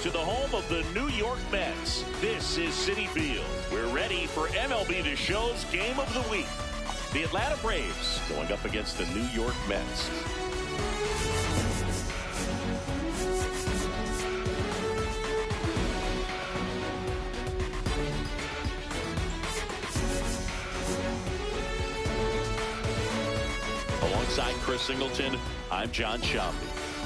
To the home of the New York Mets, this is Citi Field. We're ready for MLB The Show's Game of the Week. The Atlanta Braves going up against the New York Mets. Alongside Chris Singleton, I'm John Shambi.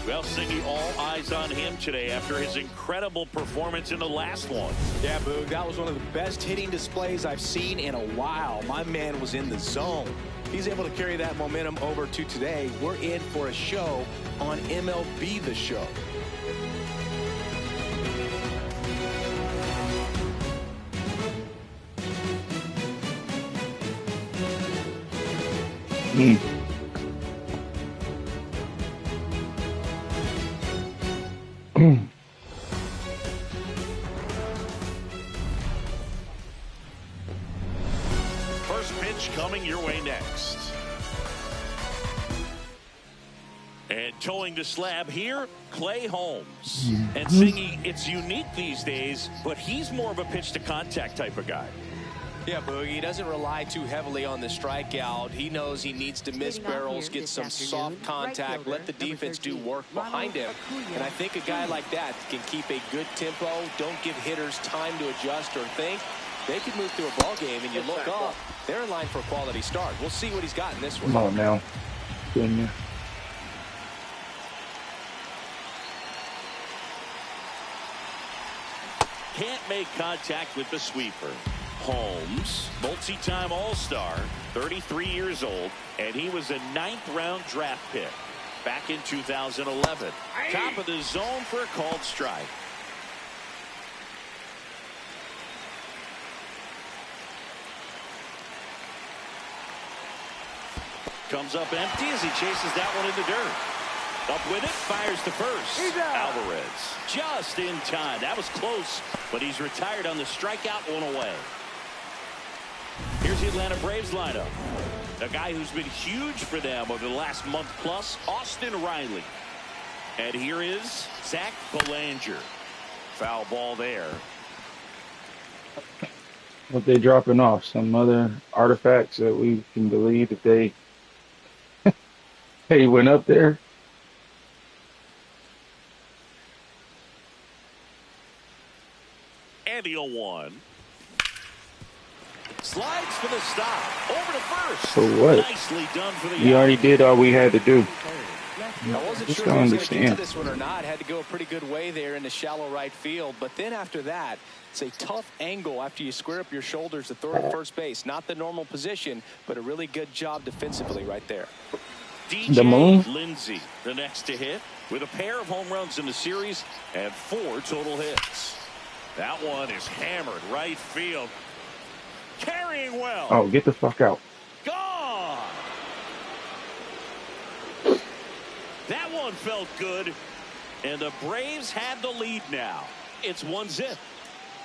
Well, Siggy, all eyes on him today after his incredible performance in the last one. Yeah, Boog, that was one of the best hitting displays I've seen in a while. My man was in the zone. He's able to carry that momentum over to today. We're in for a show on MLB The Show. First pitch coming your way next. And towing the slab here, Clay Holmes. And Singy, it's unique these days, but he's more of a pitch to contact type of guy. Yeah, Boogie, he doesn't rely too heavily on the strikeout. He knows he needs to miss barrels, get some soft contact, let the defense do work behind him. And I think a guy like that can keep a good tempo, don't give hitters time to adjust or think. They can move through a ball game, and you look up, they're in line for a quality start. We'll see what he's got in this one. Come on now. Can't make contact with the sweeper. Holmes, multi-time All-Star, 33 years old, and he was a 9th-round draft pick back in 2011. Top of the zone for a called strike. Comes up empty as he chases that one in the dirt. Up with it, fires to first. Alvarez just in time. That was close, but he's retired on the strikeout, one away. Here's the Atlanta Braves lineup. A guy who's been huge for them over the last month plus, Austin Riley. And here is Zach Belanger. Foul ball there. What they dropping off? Some other artifacts that we can believe that they they went up there. And the 0-1. Slides for the stop. Over to first. For what? Nicely done for the We already did all we had to do. I wasn't Just sure don't if he was going to get understand. to this one or not. Had to go a pretty good way there in the shallow right field. But then after that, it's a tough angle after you square up your shoulders to third and first base. Not the normal position, but a really good job defensively right there. The moon? Lindsay, the next to hit, with a pair of home runs in the series and 4 total hits. That one is hammered right field. Carrying well. Oh, get the fuck out. Gone. That one felt good, and the Braves had the lead now. It's 1-0.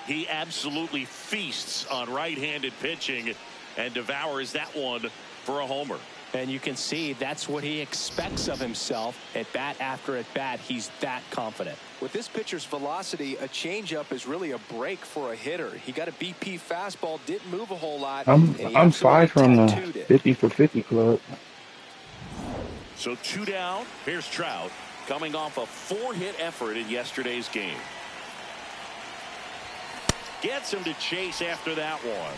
He absolutely feasts on right-handed pitching and devours that one for a homer. And you can see that's what he expects of himself at bat after at bat. He's that confident. With this pitcher's velocity, a changeup is really a break for a hitter. He got a BP fastball, didn't move a whole lot. I'm 5 from the 50 for 50 club. So 2 down. Here's Trout coming off a 4-hit effort in yesterday's game. Gets him to chase after that one.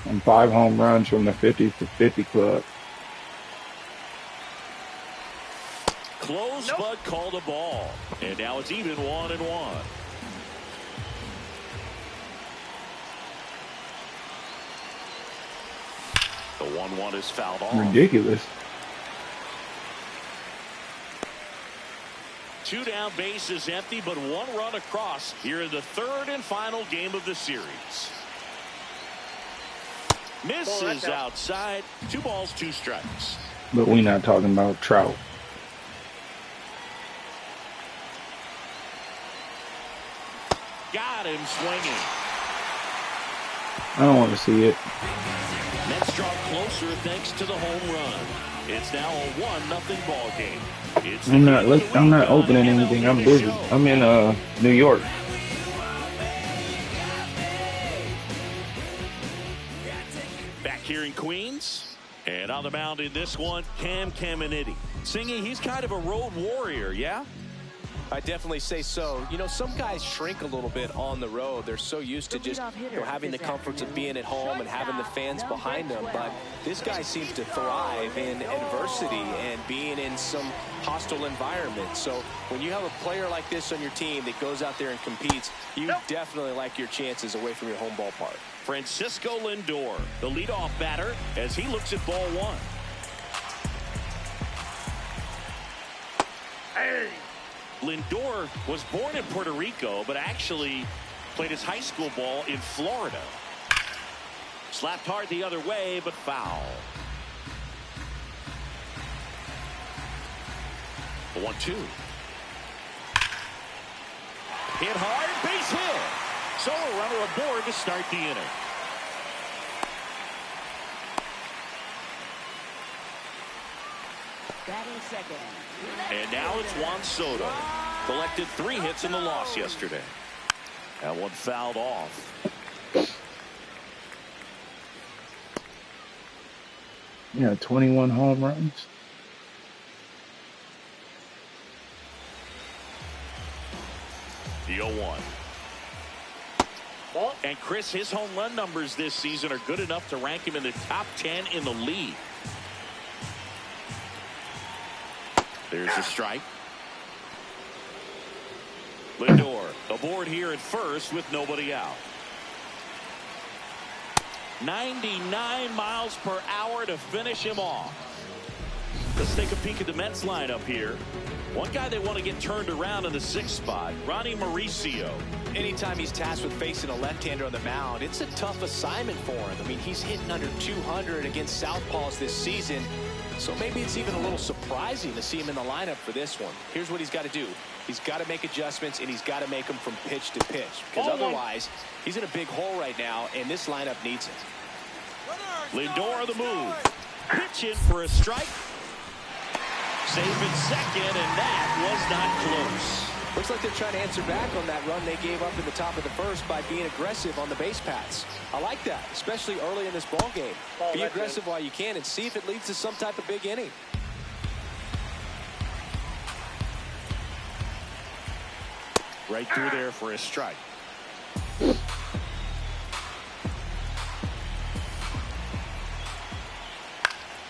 And 5 home runs from the 50 for 50 club. Close, but called a ball. And now it's even 1-1. The 1-1 is fouled off. Ridiculous. 2 down, base is empty, but 1 run across here in the 3rd and final game of the series. Misses outside. 2 balls, 2 strikes. But we're not talking about Trout. Got him swinging. I don't want to see it. Mets draw closer thanks to the home run. It's now a 1-0 ball game. I'm not opening anything. I'm busy. I'm in New York. Back here in Queens, and on the mound in this one, Cam Caminiti. Singing, he's kind of a road warrior, yeah? I definitely say so. You know, some guys shrink a little bit on the road. They're so used to just having the comforts of being at home and having the fans behind them. But this guy seems to thrive in adversity and being in some hostile environment. So when you have a player like this on your team that goes out there and competes, you definitely like your chances away from your home ballpark. Francisco Lindor, the leadoff batter, as he looks at ball one. Hey! Lindor was born in Puerto Rico, but actually played his high school ball in Florida. Slapped hard the other way, but foul. The 1-2. Hit hard, base hit. So a runner aboard to start the inning. Batting second. And now it's Juan Soto. Collected 3 hits in the loss yesterday. That one fouled off. Yeah, 21 home runs. The 0-1. And Chris, his home run numbers this season are good enough to rank him in the top 10 in the league. There's a strike. Lindor aboard here at first with nobody out. 99 miles per hour to finish him off. Let's take a peek at the Mets lineup here. One guy they want to get turned around in the 6th spot, Ronnie Mauricio. Anytime he's tasked with facing a left-hander on the mound, it's a tough assignment for him. I mean, he's hitting under 200 against southpaws this season. So maybe it's even a little surprising to see him in the lineup for this one. Here's what he's got to do. He's got to make adjustments, and he's got to make them from pitch to pitch. Because otherwise, he's in a big hole right now, and this lineup needs it. Lindor the move. Pitch in for a strike. Safe in second, and that was not close. Looks like they're trying to answer back on that run they gave up in the top of the first by being aggressive on the base paths. I like that, especially early in this ball game. Be aggressive while you can and see if it leads to some type of big inning. Right through there for a strike.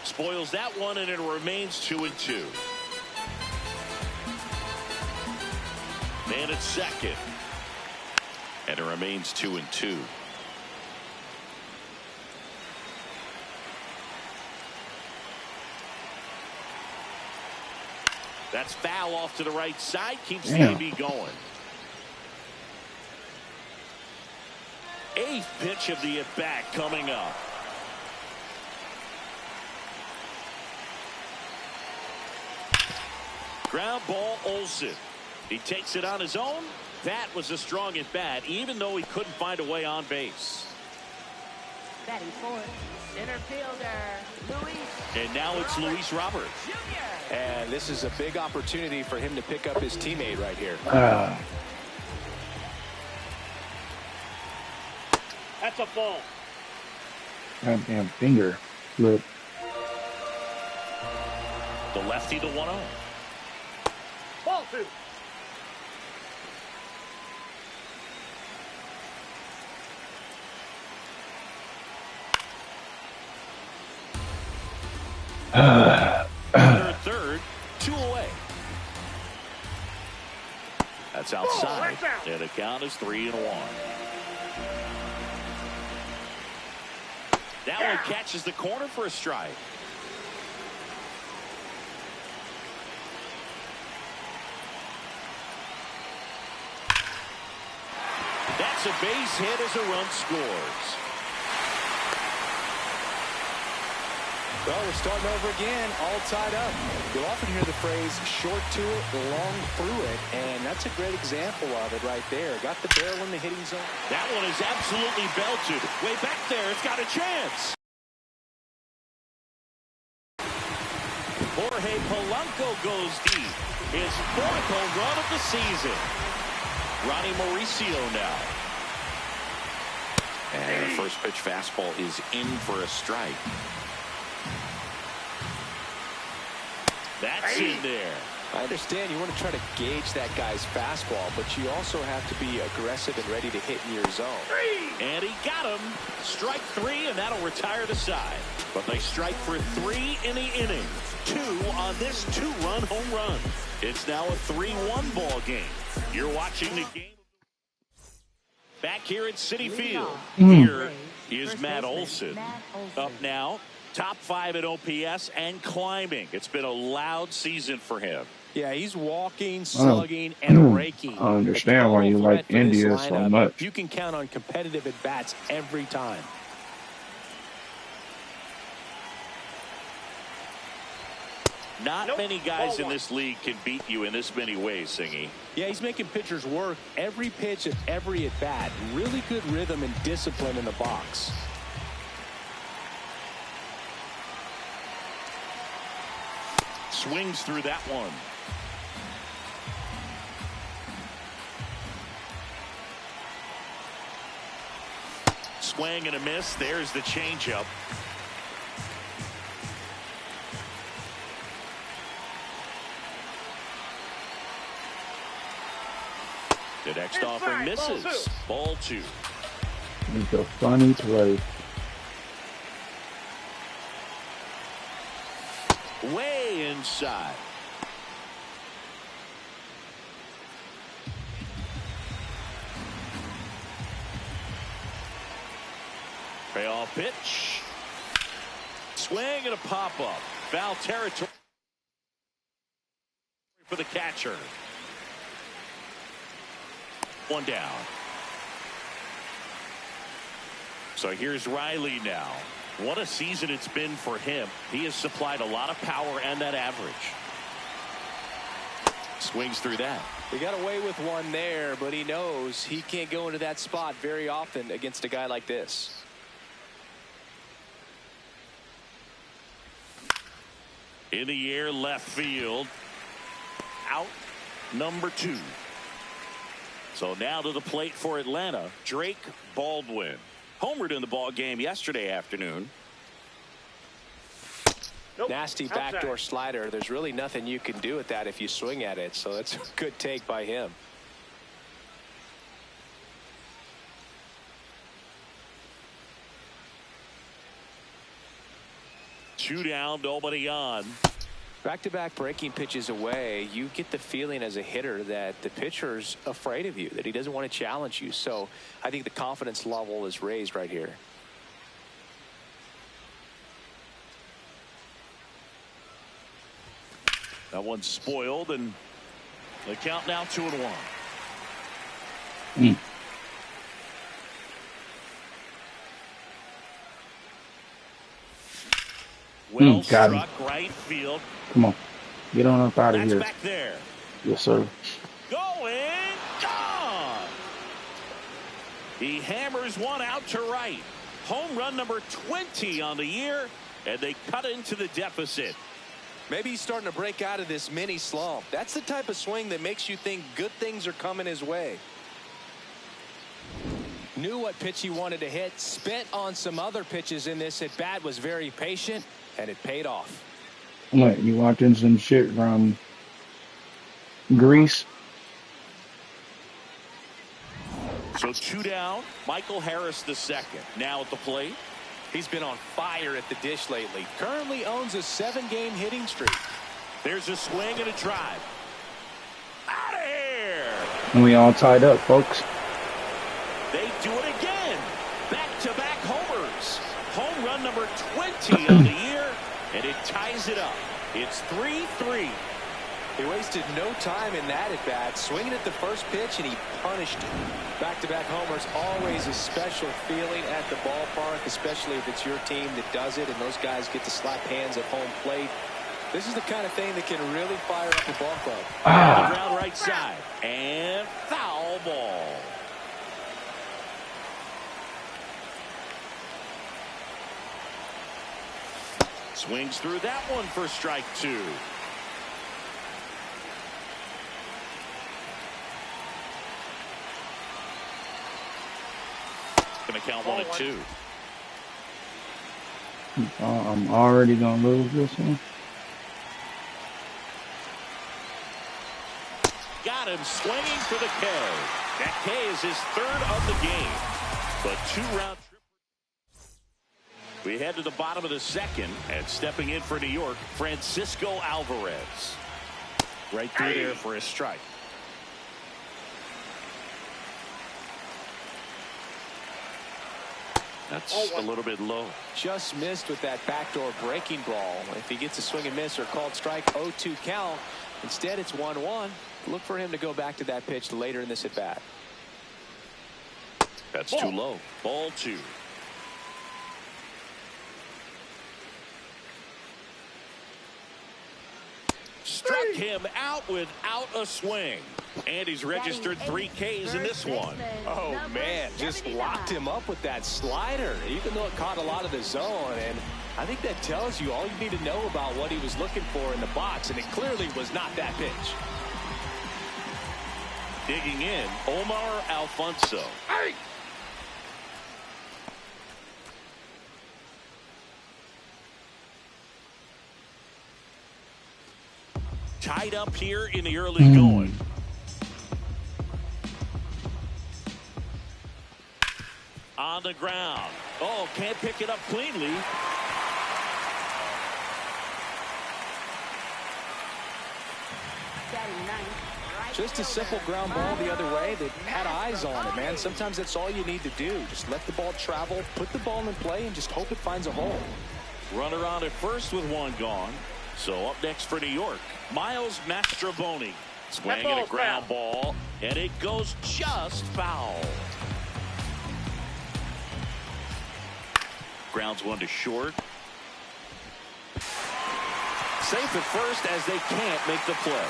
Spoils that one, and it remains 2-2. Man at second. And it remains 2-2. That's foul off to the right side. Keeps the AB going. 8th pitch of the at-bat coming up. Ground ball, Olsen. He takes it on his own. That was a strong at bat, even though he couldn't find a way on base. Batting fourth, center fielder, Luis. And now it's Luis Roberts. Jr. And this is a big opportunity for him to pick up his teammate right here. That's a ball. Goddamn finger. Look. The lefty, the 1-0. Ball 2. Third, 2 away. That's outside. And the count is 3-1. That one catches the corner for a strike. That's a base hit as a run scores. Well, we're starting over again, all tied up. You'll often hear the phrase, short to it, long through it, and that's a great example of it right there. Got the barrel in the hitting zone. That one is absolutely belted. Way back there, it's got a chance. Jorge Polanco goes deep. His fourth home run of the season. Ronnie Mauricio now. And the first pitch fastball is in for a strike. That's in there. I understand you want to try to gauge that guy's fastball, but you also have to be aggressive and ready to hit in your zone. And he got him. Strike 3, and that'll retire the side. But they strike for 3 in the inning. 2 on this 2-run home run. It's now a 3-1 ball game. You're watching the game. Back here at Citi Field. Here is Matt Olson. Up now. Top 5 at OPS and climbing. It's been a loud season for him. Yeah, he's walking, slugging, and raking. I understand why you like India so much. You can count on competitive at-bats every time. Not many guys in this league can beat you in this many ways, Singy. Yeah, he's making pitchers work every pitch of every at-bat. Really good rhythm and discipline in the box. Swings through that one. Swing and a miss. There's the changeup. The next offering misses. Ball 2. It's a funny play. Way inside. Payoff pitch. Swing and a pop-up. Foul territory for the catcher. One down. So here's Riley now. What a season it's been for him. He has supplied a lot of power and that average. Swings through that. He got away with one there, but he knows he can't go into that spot very often against a guy like this. In the air, left field. Out, number 2. So now to the plate for Atlanta, Drake Baldwin. Homered in the ball game yesterday afternoon. Nasty backdoor slider. There's really nothing you can do with that if you swing at it. So that's a good take by him. Two down, nobody on. Back-to-back breaking pitches away, you get the feeling as a hitter that the pitcher's afraid of you, that he doesn't want to challenge you. So I think the confidence level is raised right here. That one's spoiled, and the count now 2-1. Well struck, right field. Come on. Get on up out of here. Back there. Yes, sir. Going. Gone. He hammers one out to right. Home run number 20 on the year, and they cut into the deficit. Maybe he's starting to break out of this mini slump. That's the type of swing that makes you think good things are coming his way. Knew what pitch he wanted to hit. Spent on some other pitches in this at bat. Was very patient, and it paid off. What, you watching some shit from Greece? So 2 down. Michael Harris the second. Now at the plate. He's been on fire at the dish lately. Currently owns a 7-game hitting streak. There's a swing and a drive. Out of here. And we all tied up, folks. They do it again. Back-to-back homers. Home run number 20 on the year, and it ties it up. It's 3-3. He wasted no time in that at bat, swinging at the first pitch, and he punished it. Back-to-back homers, always a special feeling at the ballpark, especially if it's your team that does it and those guys get to slap hands at home plate. This is the kind of thing that can really fire up a ball club. The ground right side, and foul ball. Swings through that one for strike 2. Gonna count 1-2. I'm already gonna lose this one. Got him swinging for the K. That K is his 3rd of the game. But 2-round trip. We head to the bottom of the 2nd, and stepping in for New York, Francisco Alvarez. Right through there for a strike. That's a little bit low. Just missed with that backdoor breaking ball. If he gets a swing and miss or called strike, 0-2 count. Instead, it's 1-1. Look for him to go back to that pitch later in this at bat. That's too low. Ball 2. Struck him out without a swing. And he's registered 3 Ks in this one. Oh, man, just locked him up with that slider, even though it caught a lot of the zone. And I think that tells you all you need to know about what he was looking for in the box, and it clearly was not that pitch. Digging in, Omar Alfonso. Tied up here in the early going. On the ground. Oh, can't pick it up cleanly. Just a simple ground ball the other way that had eyes on it, man. Sometimes that's all you need to do. Just let the ball travel, put the ball in play, and just hope it finds a hole. Runner on at first with 1 gone. So up next for New York, Miles Mastrobuoni. Swinging a ground ball, and it goes just foul. Grounds 1 to short. Safe at first as they can't make the play.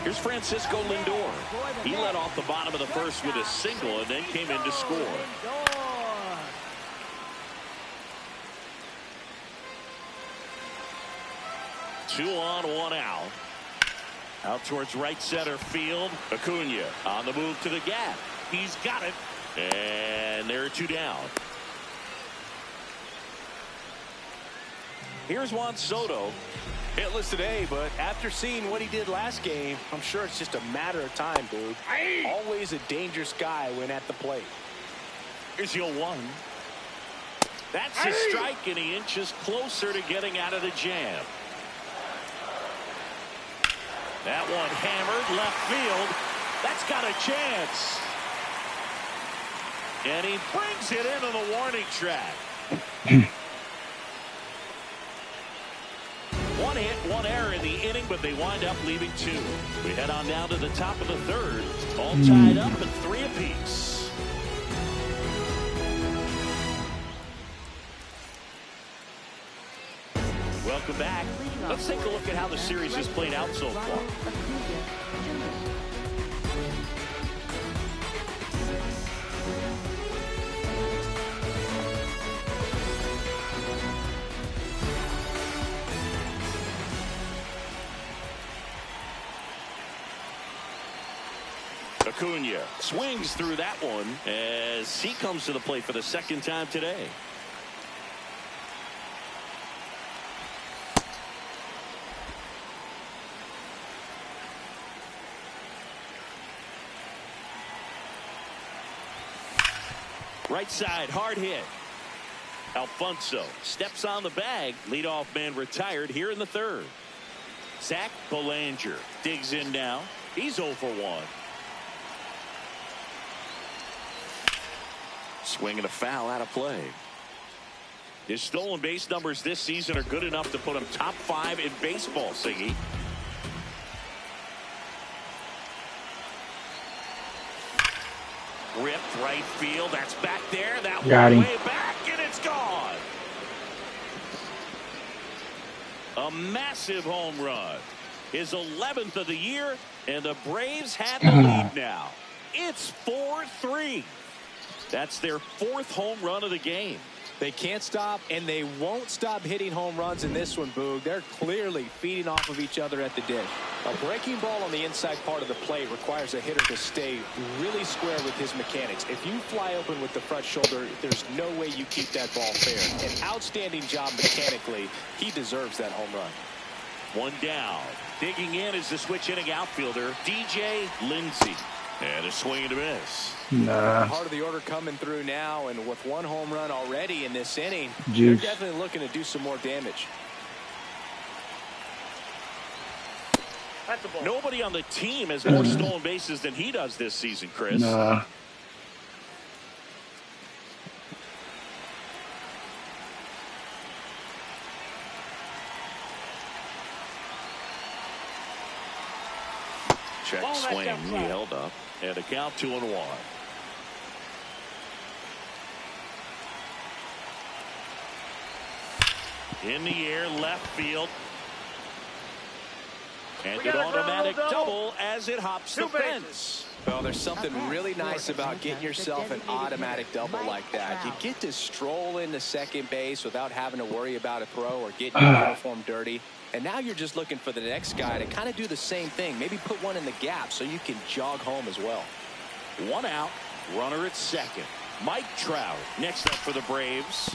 Here's Francisco Lindor. He led off the bottom of the 1st with a single and then came in to score. 2 on, 1 out. Out towards right center field. Acuna on the move to the gap. He's got it. And there are 2 down. Here's Juan Soto. Hitless today, but after seeing what he did last game, I'm sure it's just a matter of time, dude. Always a dangerous guy when at the plate. Here's 0-1. That's a strike, and he inches closer to getting out of the jam. That one hammered left field. That's got a chance. And he brings it into the warning track. 1 hit, 1 error in the inning, but they wind up leaving 2. We head on down to the top of the 3rd. All tied up at 3 apiece. Welcome back. Let's take a look at how the series has played out so far. Acuna swings through that one as he comes to the plate for the 2nd time today. Right side, hard hit. Alfonso steps on the bag. Leadoff man retired here in the 3rd. Zach Belanger digs in now. He's 0 for 1. Swinging a foul out of play. His stolen base numbers this season are good enough to put him top 5 in baseball, Siggy. Ripped right field. That's back there. That Got him. way back, and it's gone. A massive home run. His 11th of the year, and the Braves have the lead now. It's 4-3. That's their 4th home run of the game. They can't stop, and they won't stop hitting home runs in this one, Boog. They're clearly feeding off of each other at the dish. A breaking ball on the inside part of the plate requires a hitter to stay really square with his mechanics. If you fly open with the front shoulder, there's no way you keep that ball fair. An outstanding job mechanically. He deserves that home run. One down. Digging in is the switch inning outfielder, DJ Lindsay. And a swing and a miss. Nah. Part of the order coming through now, and with 1 home run already in this inning, Juice. they're definitely looking to do some more damage. That's a ball. Nobody on the team has more stolen bases than he does this season, Chris. Nah. Check swing. He held up. And a count 2-1. In the air, left field. And an automatic double as it hops the fence. Well, there's something really nice about getting yourself an automatic double like that. You get to stroll into second base without having to worry about a throw or getting your uniform dirty. And now you're just looking for the next guy to kind of do the same thing. Maybe put one in the gap so you can jog home as well. 1 out, runner at second. Mike Trout next up for the Braves.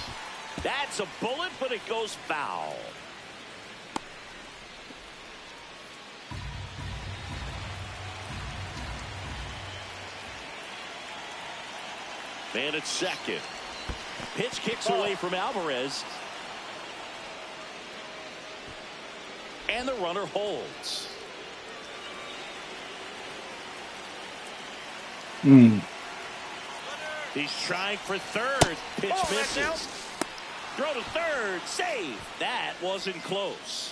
That's a bullet, but it goes foul. Man at second. Pitch kicks away from Alvarez. And the runner holds. He's trying for third. Pitch misses. Throw to third. Save. That wasn't close.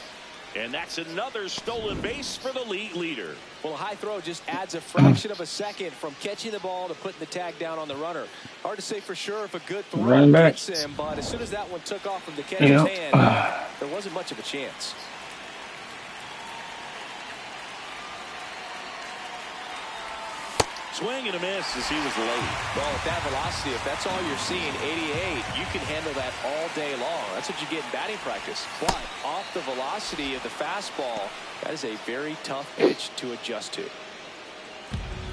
And that's another stolen base for the league leader. Well, a high throw just adds a fraction of a second from catching the ball to putting the tag down on the runner. Hard to say for sure if a good throw gets him, but as soon as that one took off from the catcher's hand, there wasn't much of a chance. Swing and a miss as he was late. Well, at that velocity, if that's all you're seeing, 88, you can handle that all day long. That's what you get in batting practice. But off the velocity of the fastball, that is a very tough pitch to adjust to.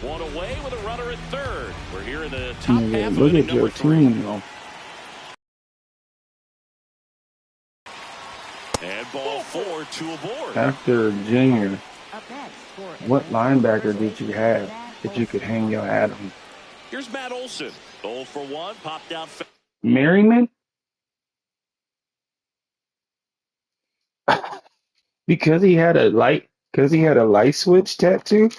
One away with a runner at third. We're here in the top half of Look inning at your number 3. team, though. And ball 4, 2 aboard. After Junior, what linebacker did you have that you could hang your hat on? Here's Matt Olson. 0 for 1. Popped out. Merriman? Because he had a light switch tattoo?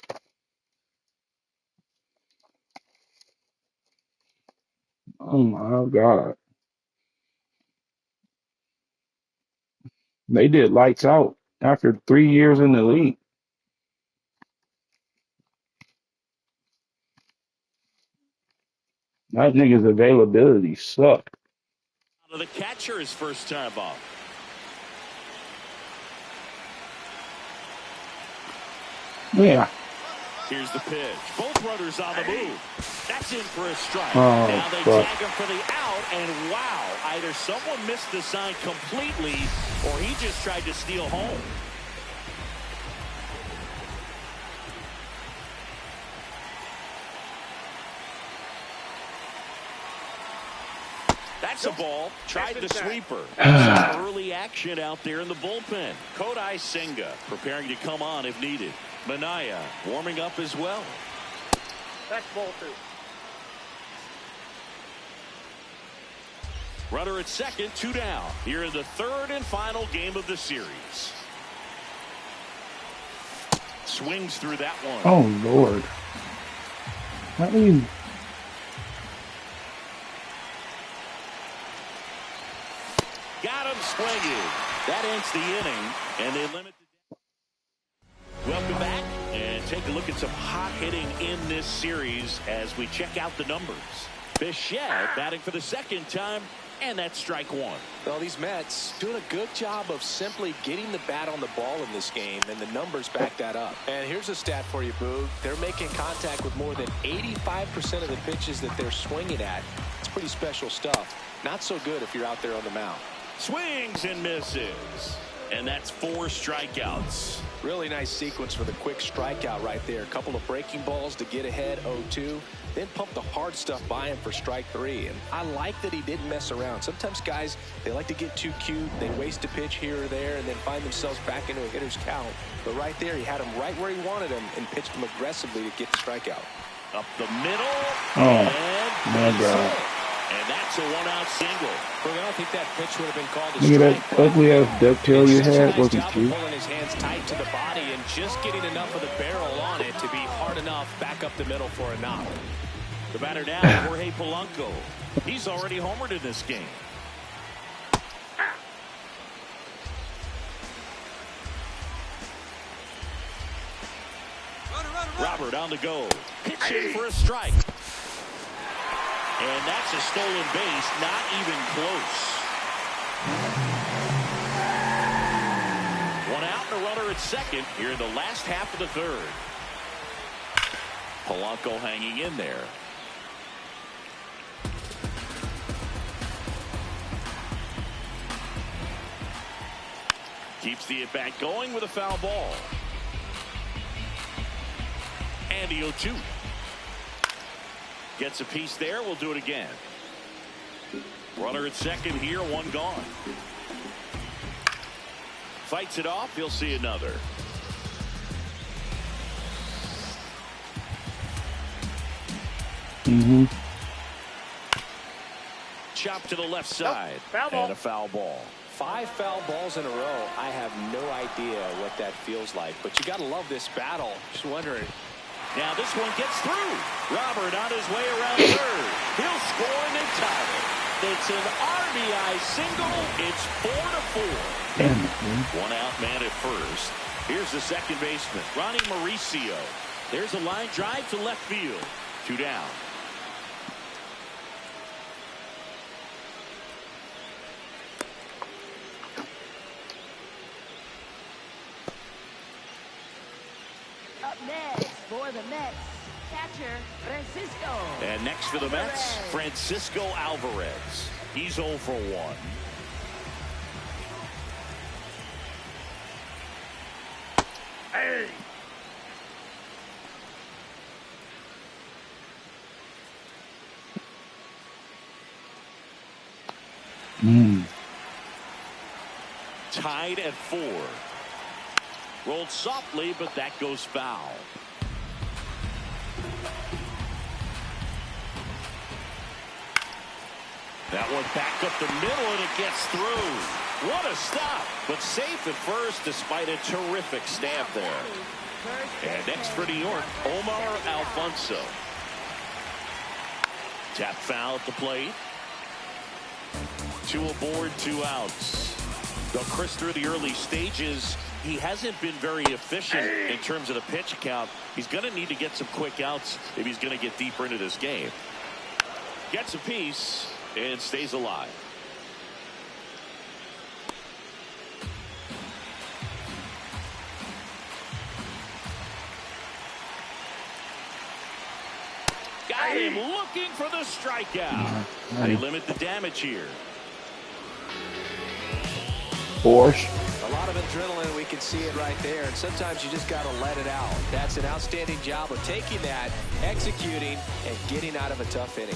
Oh my God. They did lights out after 3 years in the league. That nigga's availability sucked. The catcher his first time up. Yeah. Here's the pitch. Both runners on the move. That's in for a strike. Oh, now they fuck. tag him for the out, and wow, either someone missed the sign completely, or he just tried to steal home. That's a ball. Tried the sweeper. Some early action out there in the bullpen. Kodai Senga preparing to come on if needed. Minaya warming up as well. That's ball 2. Runner at second, 2 down. Here in the third and final game of the series. Swings through that one. Oh, Lord. How do you... swinging. That ends the inning, and they limit the... Welcome back, and take a look at some hot hitting in this series as we check out the numbers. Bichette batting for the second time, and that's strike one. Well, these Mets doing a good job of simply getting the bat on the ball in this game, and the numbers back that up. And here's a stat for you, Boog. They're making contact with more than 85% of the pitches that they're swinging at. It's pretty special stuff. Not so good if you're out there on the mound. Swings and misses. And that's 4 strikeouts. Really nice sequence for the quick strikeout right there. A couple of breaking balls to get ahead 0-2. Then pump the hard stuff by him for strike 3. And I like that he didn't mess around. Sometimes guys, they like to get too cute. They waste a pitch here or there and then find themselves back into a hitter's count. But right there, he had him right where he wanted him and pitched him aggressively to get the strikeout. Up the middle. Oh, my God. And that's a 1-out single. I don't think that pitch would have been called a Look at strike. that ugly ass ducktail you had. Was it cute? Pulling his hands tight to the body and just getting enough of the barrel on it to be hard enough back up the middle for a knock. The batter now, Jorge Polanco. He's already homered in this game. Robert on the go. Pitching for a strike. And that's a stolen base, not even close. 1 out and a runner at second here in the last half of the third. Polanco hanging in there. Keeps the at-bat going with a foul ball. And the 0-2. Gets a piece there. We'll do it again. Runner at second here. 1 gone. Fights it off. He'll see another. Chop to the left side. And a foul ball. 5 foul balls in a row. I have no idea what that feels like, but you got to love this battle. Just wondering. Now this one gets through. Robert on his way around third. He'll score and they tie it. It's an RBI single. It's 4-4. 1 out man at first. Here's the second baseman, Ronnie Mauricio. There's a line drive to left field. 2 down. Up next for the Mets, catcher Francisco. And next for the Mets, Francisco Alvarez. He's 0 for 1. Hey! Tied at 4. Rolled softly, but that goes foul. That one back up the middle, and it gets through. What a stop, but safe at first despite a terrific stab there. And next for New York, Omar Alfonso. Tap foul at the plate. 2 aboard, 2 outs. Though Chris, through the early stages, he hasn't been very efficient in terms of the pitch count. He's going to need to get some quick outs if he's going to get deeper into this game. Gets a piece and stays alive. Got him looking for the strikeout. They limit the damage here. Porsche. A lot of adrenaline, we can see it right there, and sometimes you just got to let it out. That's an outstanding job of taking that, executing, and getting out of a tough inning.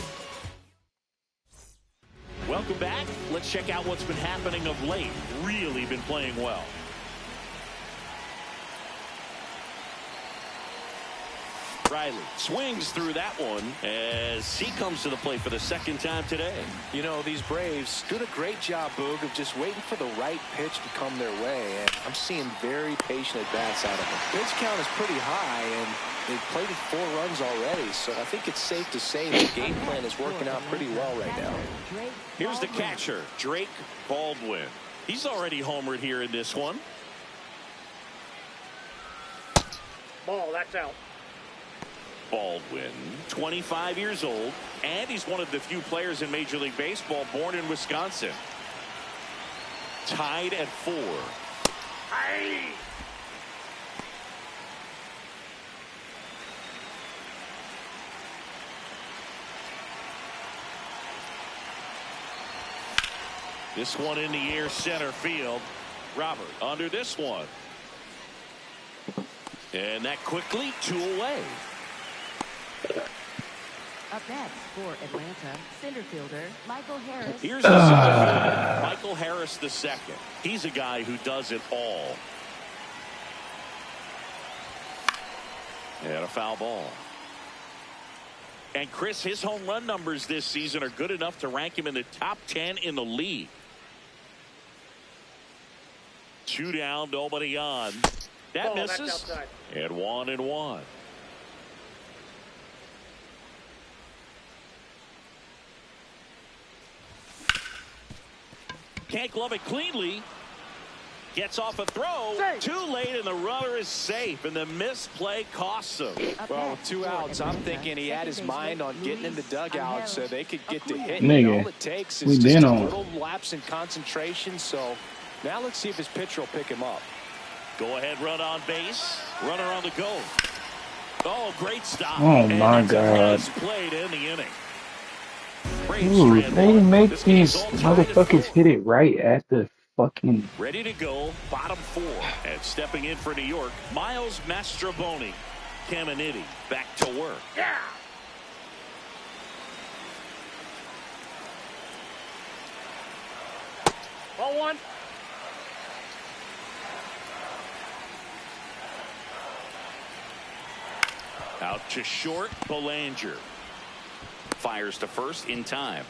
Welcome back. Let's check out what's been happening of late. Really been playing well. Riley swings through that one as he comes to the plate for the second time today. You know, these Braves did a great job, Boog, of just waiting for the right pitch to come their way, and I'm seeing very patient at-bats out of them. Pitch count is pretty high, and they've played it 4 runs already, so I think it's safe to say the game plan is working out pretty well right now. Here's the catcher, Drake Baldwin. He's already homered here in this one. Ball, that's out. Baldwin, 25 years old, and he's one of the few players in Major League Baseball born in Wisconsin. Tied at 4. Aye. This one in the air, center field. Robert under this one. And that quickly 2 away. Up next for Atlanta, center fielder Michael Harris. Here's the center fielder, Michael Harris II. He's a guy who does it all. And a foul ball. And Chris, his home run numbers this season are good enough to rank him in the top 10 in the league. 2 down, nobody on. That Ball, misses. And 1-1. Can't glove it cleanly. Gets off a throw. Safe. Too late, and the runner is safe, and the misplay costs him. Well, with 2 outs, I'm thinking he had his mind on getting in the dugout so they could get to hit. Nigga, all it takes is just a little lapse in concentration. So now let's see if his pitcher will pick him up. Go ahead, run on base. Runner on the go. Oh, great stop. Oh, my God. Play to end the inning. Dude, they make these motherfuckers hit it right at the fucking... Ready to go, bottom 4. And stepping in for New York, Miles Mastrobuoni. Caminiti back to work. Yeah. Ball 1. Out to short, Belanger. Fires to first in time.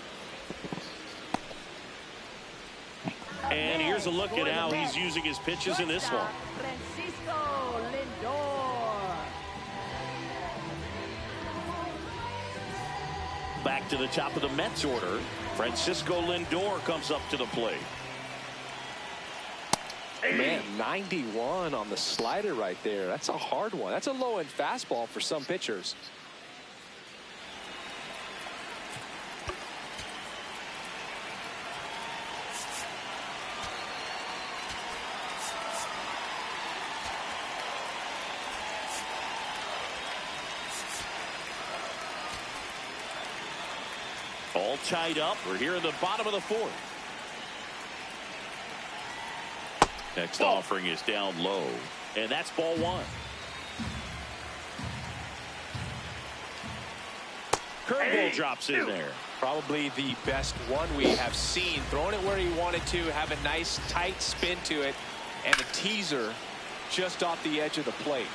And here's a look at how he's using his pitches in this one. Francisco Lindor. Back to the top of the Mets order. Francisco Lindor comes up to the plate. Man, 91 on the slider right there. That's a hard one. That's a low-end fastball for some pitchers. All tied up. We're here in the bottom of the 4th. Next offering is down low. And that's ball 1. Curveball drops in there. Probably the best one we have seen. Throwing it where he wanted to, have a nice tight spin to it, and a teaser just off the edge of the plate.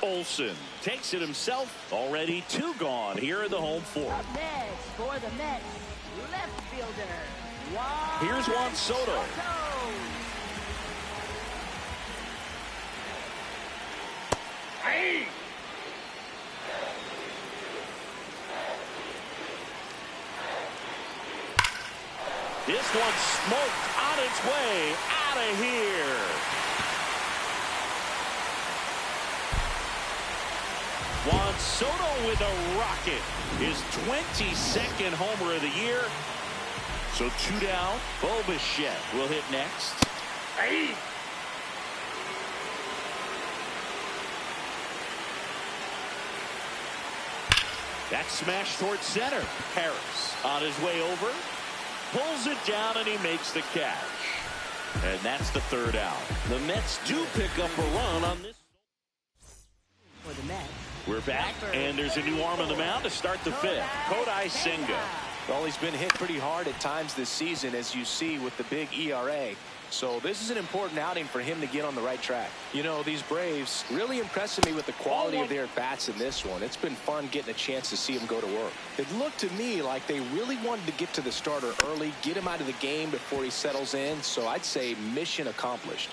Olsen takes it himself. Already 2 gone here in the home 4th. Up next for the Mets, left fielder Here's Juan Soto. Hey. This one smoked on its way out of here. Juan Soto with a rocket. His 22nd homer of the year. So 2 down. Bo Bichette will hit next. Hey. That smash towards center. Harris on his way over. Pulls it down and he makes the catch. And that's the 3rd out. The Mets do pick up a run on this. for the Mets. We're back, and there's a new arm on the mound to start the 5th. Kodai Senga. Well, he's been hit pretty hard at times this season, as you see with the big ERA. So this is an important outing for him to get on the right track. You know, these Braves really impressing me with the quality of their bats in this one. It's been fun getting a chance to see them go to work. It looked to me like they really wanted to get to the starter early, get him out of the game before he settles in. So I'd say mission accomplished.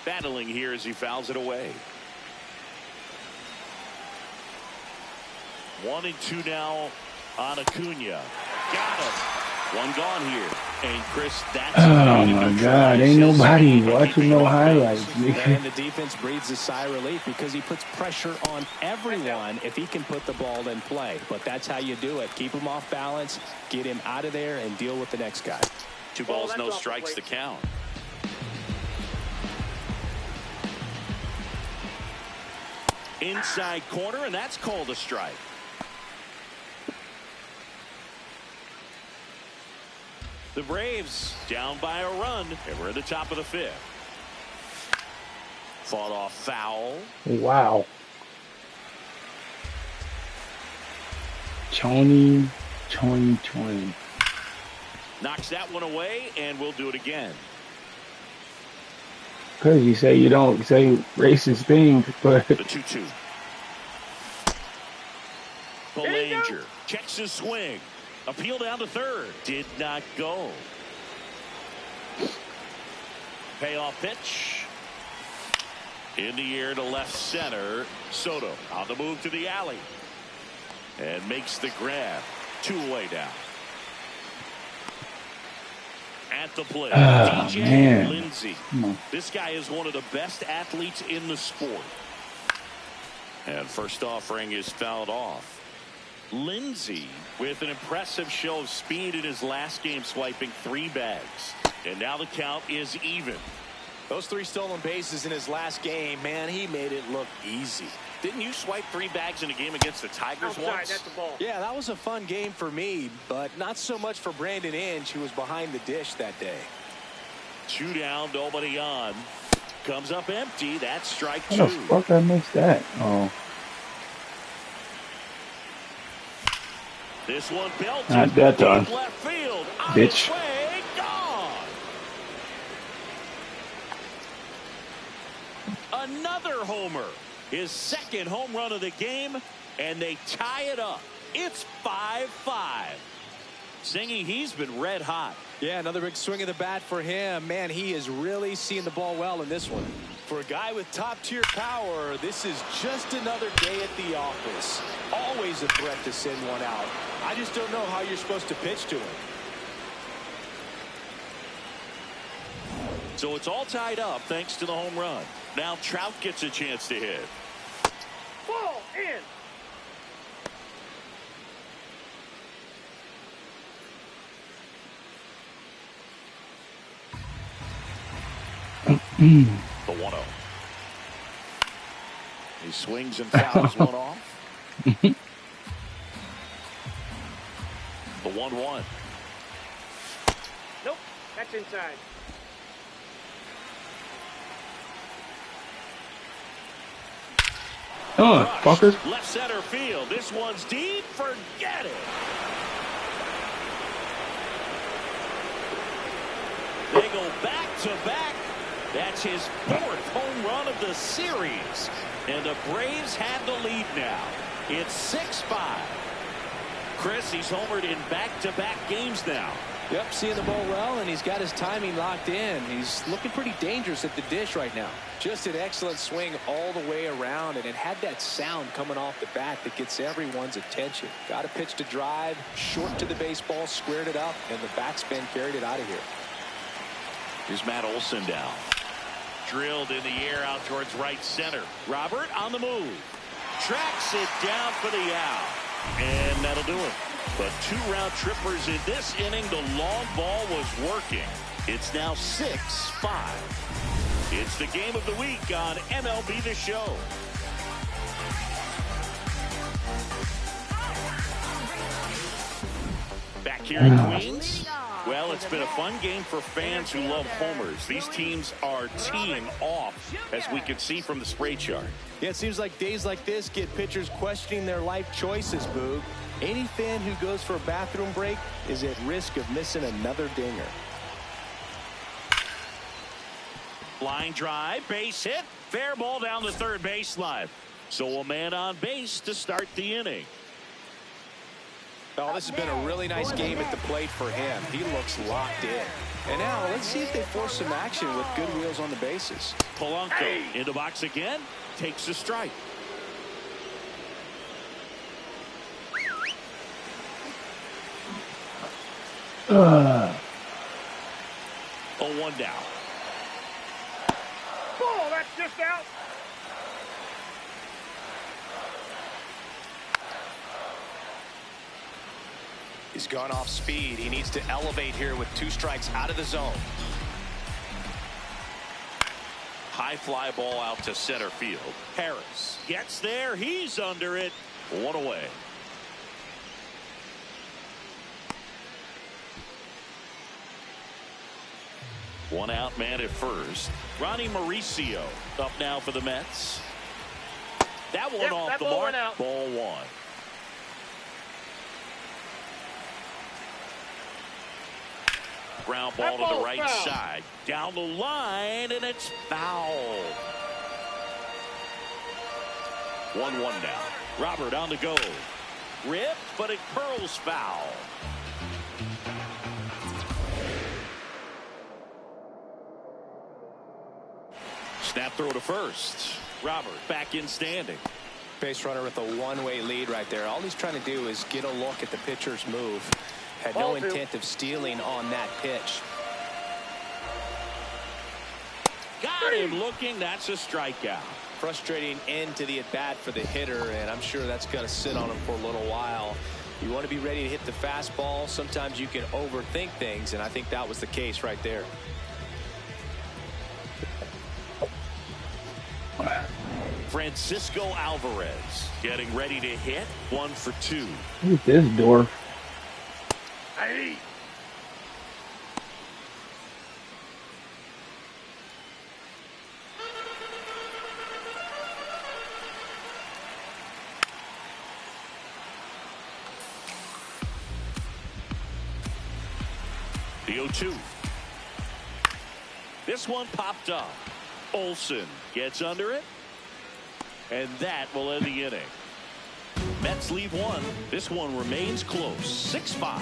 Battling here as he fouls it away. 1-2 now on Acuna. Got him. One gone here. And Chris, that's oh my God, ain't nobody watching no highlights. And the defense breathes a sigh of relief because he puts pressure on everyone if he can put the ball in play. But that's how you do it. Keep him off balance, get him out of there, and deal with the next guy. 2 balls, no strikes to count. Inside corner, and that's called a strike. The Braves down by a run, and we're at the top of the 5th. Fought off foul. Wow. Tony. Knocks that one away, and we'll do it again. Because you say you don't say racist things, but... The 2-2. Belanger checks his swing. Appeal down to third. Did not go. Payoff pitch. In the air to left center. Soto on the move to the alley. And makes the grab. 2 away now. At the plate. DJ Lindsay. This guy is one of the best athletes in the sport. And first offering is fouled off. Lindsay with an impressive show of speed in his last game, swiping 3 bags. And now the count is even. Those 3 stolen bases in his last game, man, he made it look easy. Didn't you swipe 3 bags in a game against the Tigers once? That's the ball. Yeah, that was a fun game for me, but not so much for Brandon Inge, who was behind the dish that day. 2 down, nobody on. Comes up empty. That's strike 2. How the fuck I missed that? Oh. This one belted. Not that done. Left field. Bitch. Way, gone. Another homer. His 2nd home run of the game, and they tie it up. It's 5-5. Singing, he's been red hot. Yeah, another big swing of the bat for him. Man, he is really seeing the ball well in this one. For a guy with top-tier power, this is just another day at the office. Always a threat to send one out. I just don't know how you're supposed to pitch to him. So it's all tied up thanks to the home run. Now Trout gets a chance to hit. Ball in. The 1-0. He swings and fouls one off. The 1-1. Nope, that's inside. Oh, fucker. Left center field. This one's deep. Forget it. They go back to back. That's his 4th home run of the series. And the Braves have the lead now. It's 6-5. Chris, he's homered in back-to-back games now. Yep, seeing the ball well, and he's got his timing locked in. He's looking pretty dangerous at the dish right now. Just an excellent swing all the way around, and it had that sound coming off the bat that gets everyone's attention. Got a pitch to drive, short to the baseball, squared it up, and the backspin carried it out of here. Here's Matt Olson down. Drilled in the air out towards right center. Robert on the move. Tracks it down for the out. And that'll do it. But 2 round trippers in this inning. The long ball was working. It's now 6-5. It's the game of the week on MLB The Show. Back here in Queens. Well, it's been a fun game for fans who love homers. These teams are teeing off, as we can see from the spray chart. Yeah, it seems like days like this get pitchers questioning their life choices, Boog. Any fan who goes for a bathroom break is at risk of missing another dinger. Line drive, base hit, fair ball down the third baseline. So a man on base to start the inning. Oh, this has been a really nice game at the plate for him. He looks locked in. And now let's see if they force some action with good wheels on the bases. Polanco in the box again, takes a strike. 0-1 down. Ball, that's just out. He's gone off speed. He needs to elevate here with 2 strikes out of the zone. High fly ball out to center field. Harris gets there. He's under it. 1 away. One out, man at first. Ronnie Mauricio up now for the Mets. That one off the mark. Ball 1. Ground ball to the right side. Down the line, and it's foul. 1-1 now. Robert on the go. Ripped, but it curls foul. Snap throw to first. Robert back in standing. Base runner with a one-way lead right there. All he's trying to do is get a look at the pitcher's move. Had no intent of stealing on that pitch. Got him looking. That's a strikeout. Frustrating end to the at-bat for the hitter, and I'm sure that's going to sit on him for a little while. You want to be ready to hit the fastball. Sometimes you can overthink things, and I think that was the case right there. Francisco Alvarez getting ready to hit. 1 for 2. Look at this door. Hey. The 0-2. This one popped up. Olsen gets under it. And that will end the inning. Mets leave 1. This one remains close. 6-5.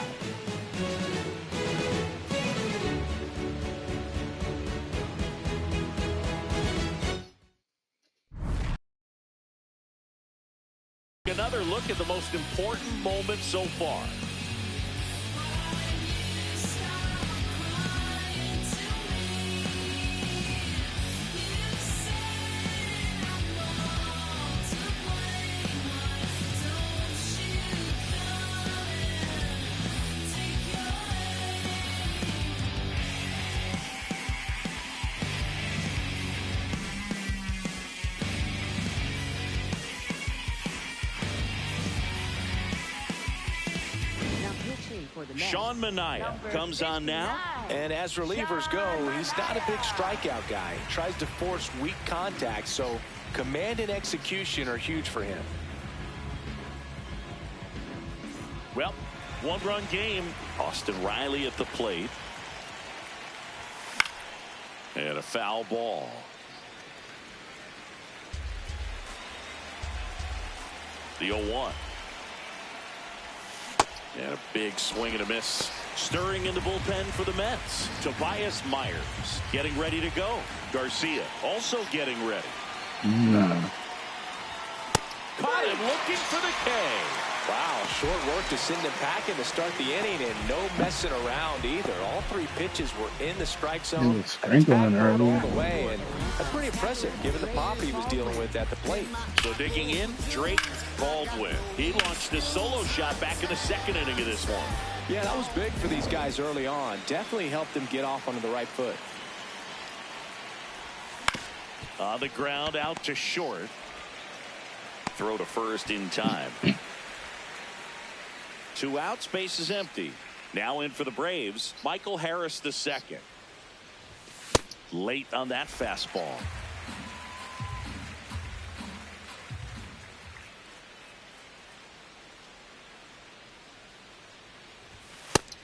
Another look at the most important moment so far. Sean Manaea comes on now. And as relievers go, he's not a big strikeout guy. He tries to force weak contact, so command and execution are huge for him. Well, 1-run game. Austin Riley at the plate. And a foul ball. The 0-1. And a big swing and a miss. Stirring in the bullpen for the Mets. Tobias Myers getting ready to go. Garcia also getting ready. Caught him looking for the K. Wow, short work to send him packing to start the inning, and no messing around either. All 3 pitches were in the strike zone. Sprinkling earlier. All the way, and that's pretty impressive given the pop he was dealing with at the plate. So digging in, Drake Baldwin. He launched a solo shot back in the 2nd inning of this one. Yeah, that was big for these guys early on. Definitely helped them get off onto the right foot. On the ground, out to short. Throw to first in time. 2 outs, base is empty. Now in for the Braves, Michael Harris II. Late on that fastball.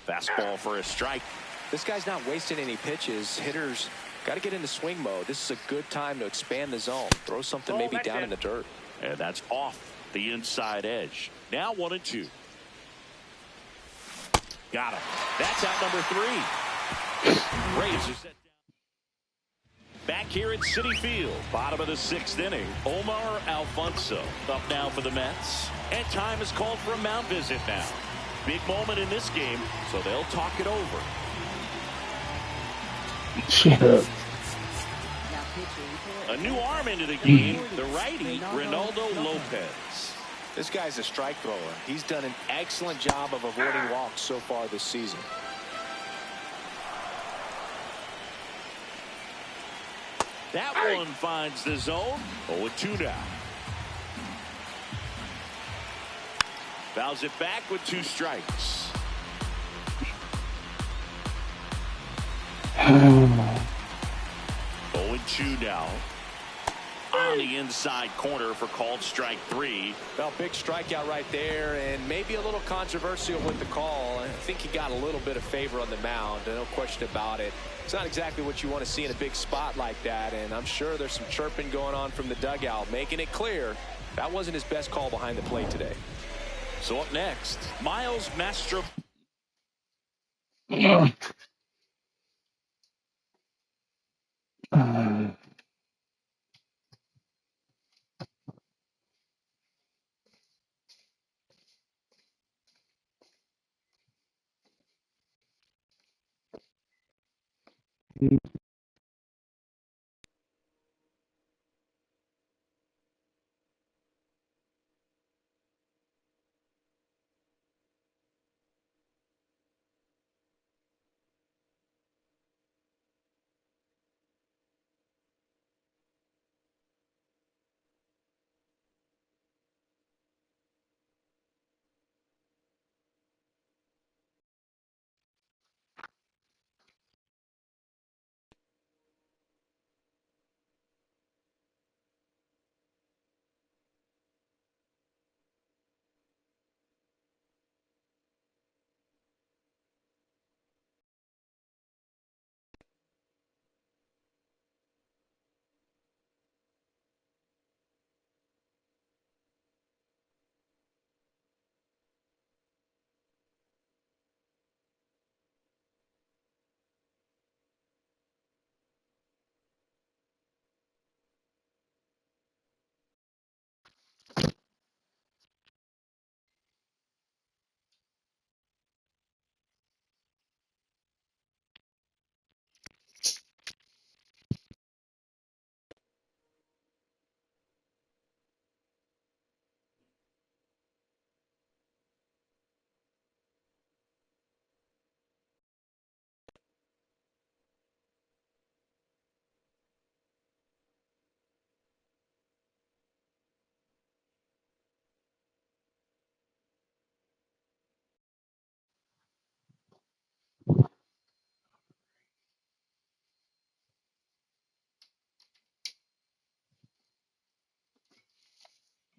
Fastball for a strike. This guy's not wasting any pitches. Hitters got to get into swing mode. This is a good time to expand the zone. Throw something maybe down in the dirt. And that's off the inside edge. Now 1-2. Got him. That's out number 3. Braves are set down. Back here at Citi Field, bottom of the 6th inning. Omar Alfonso up now for the Mets. And time is called for a mound visit now. Big moment in this game, so they'll talk it over. Shut up. A new arm into the game, the righty, Ronaldo Lopez. This guy's a strike thrower. He's done an excellent job of avoiding walks so far this season. That one finds the zone. 0-2 now. Fouls it back with 2 strikes. 0-2 now. On the inside corner for called strike 3. Well, big strikeout right there, and maybe a little controversial with the call. I think he got a little bit of favor on the mound, no question about it. It's not exactly what you want to see in a big spot like that, and I'm sure there's some chirping going on from the dugout, making it clear that wasn't his best call behind the plate today. So up next, Miles Mastro.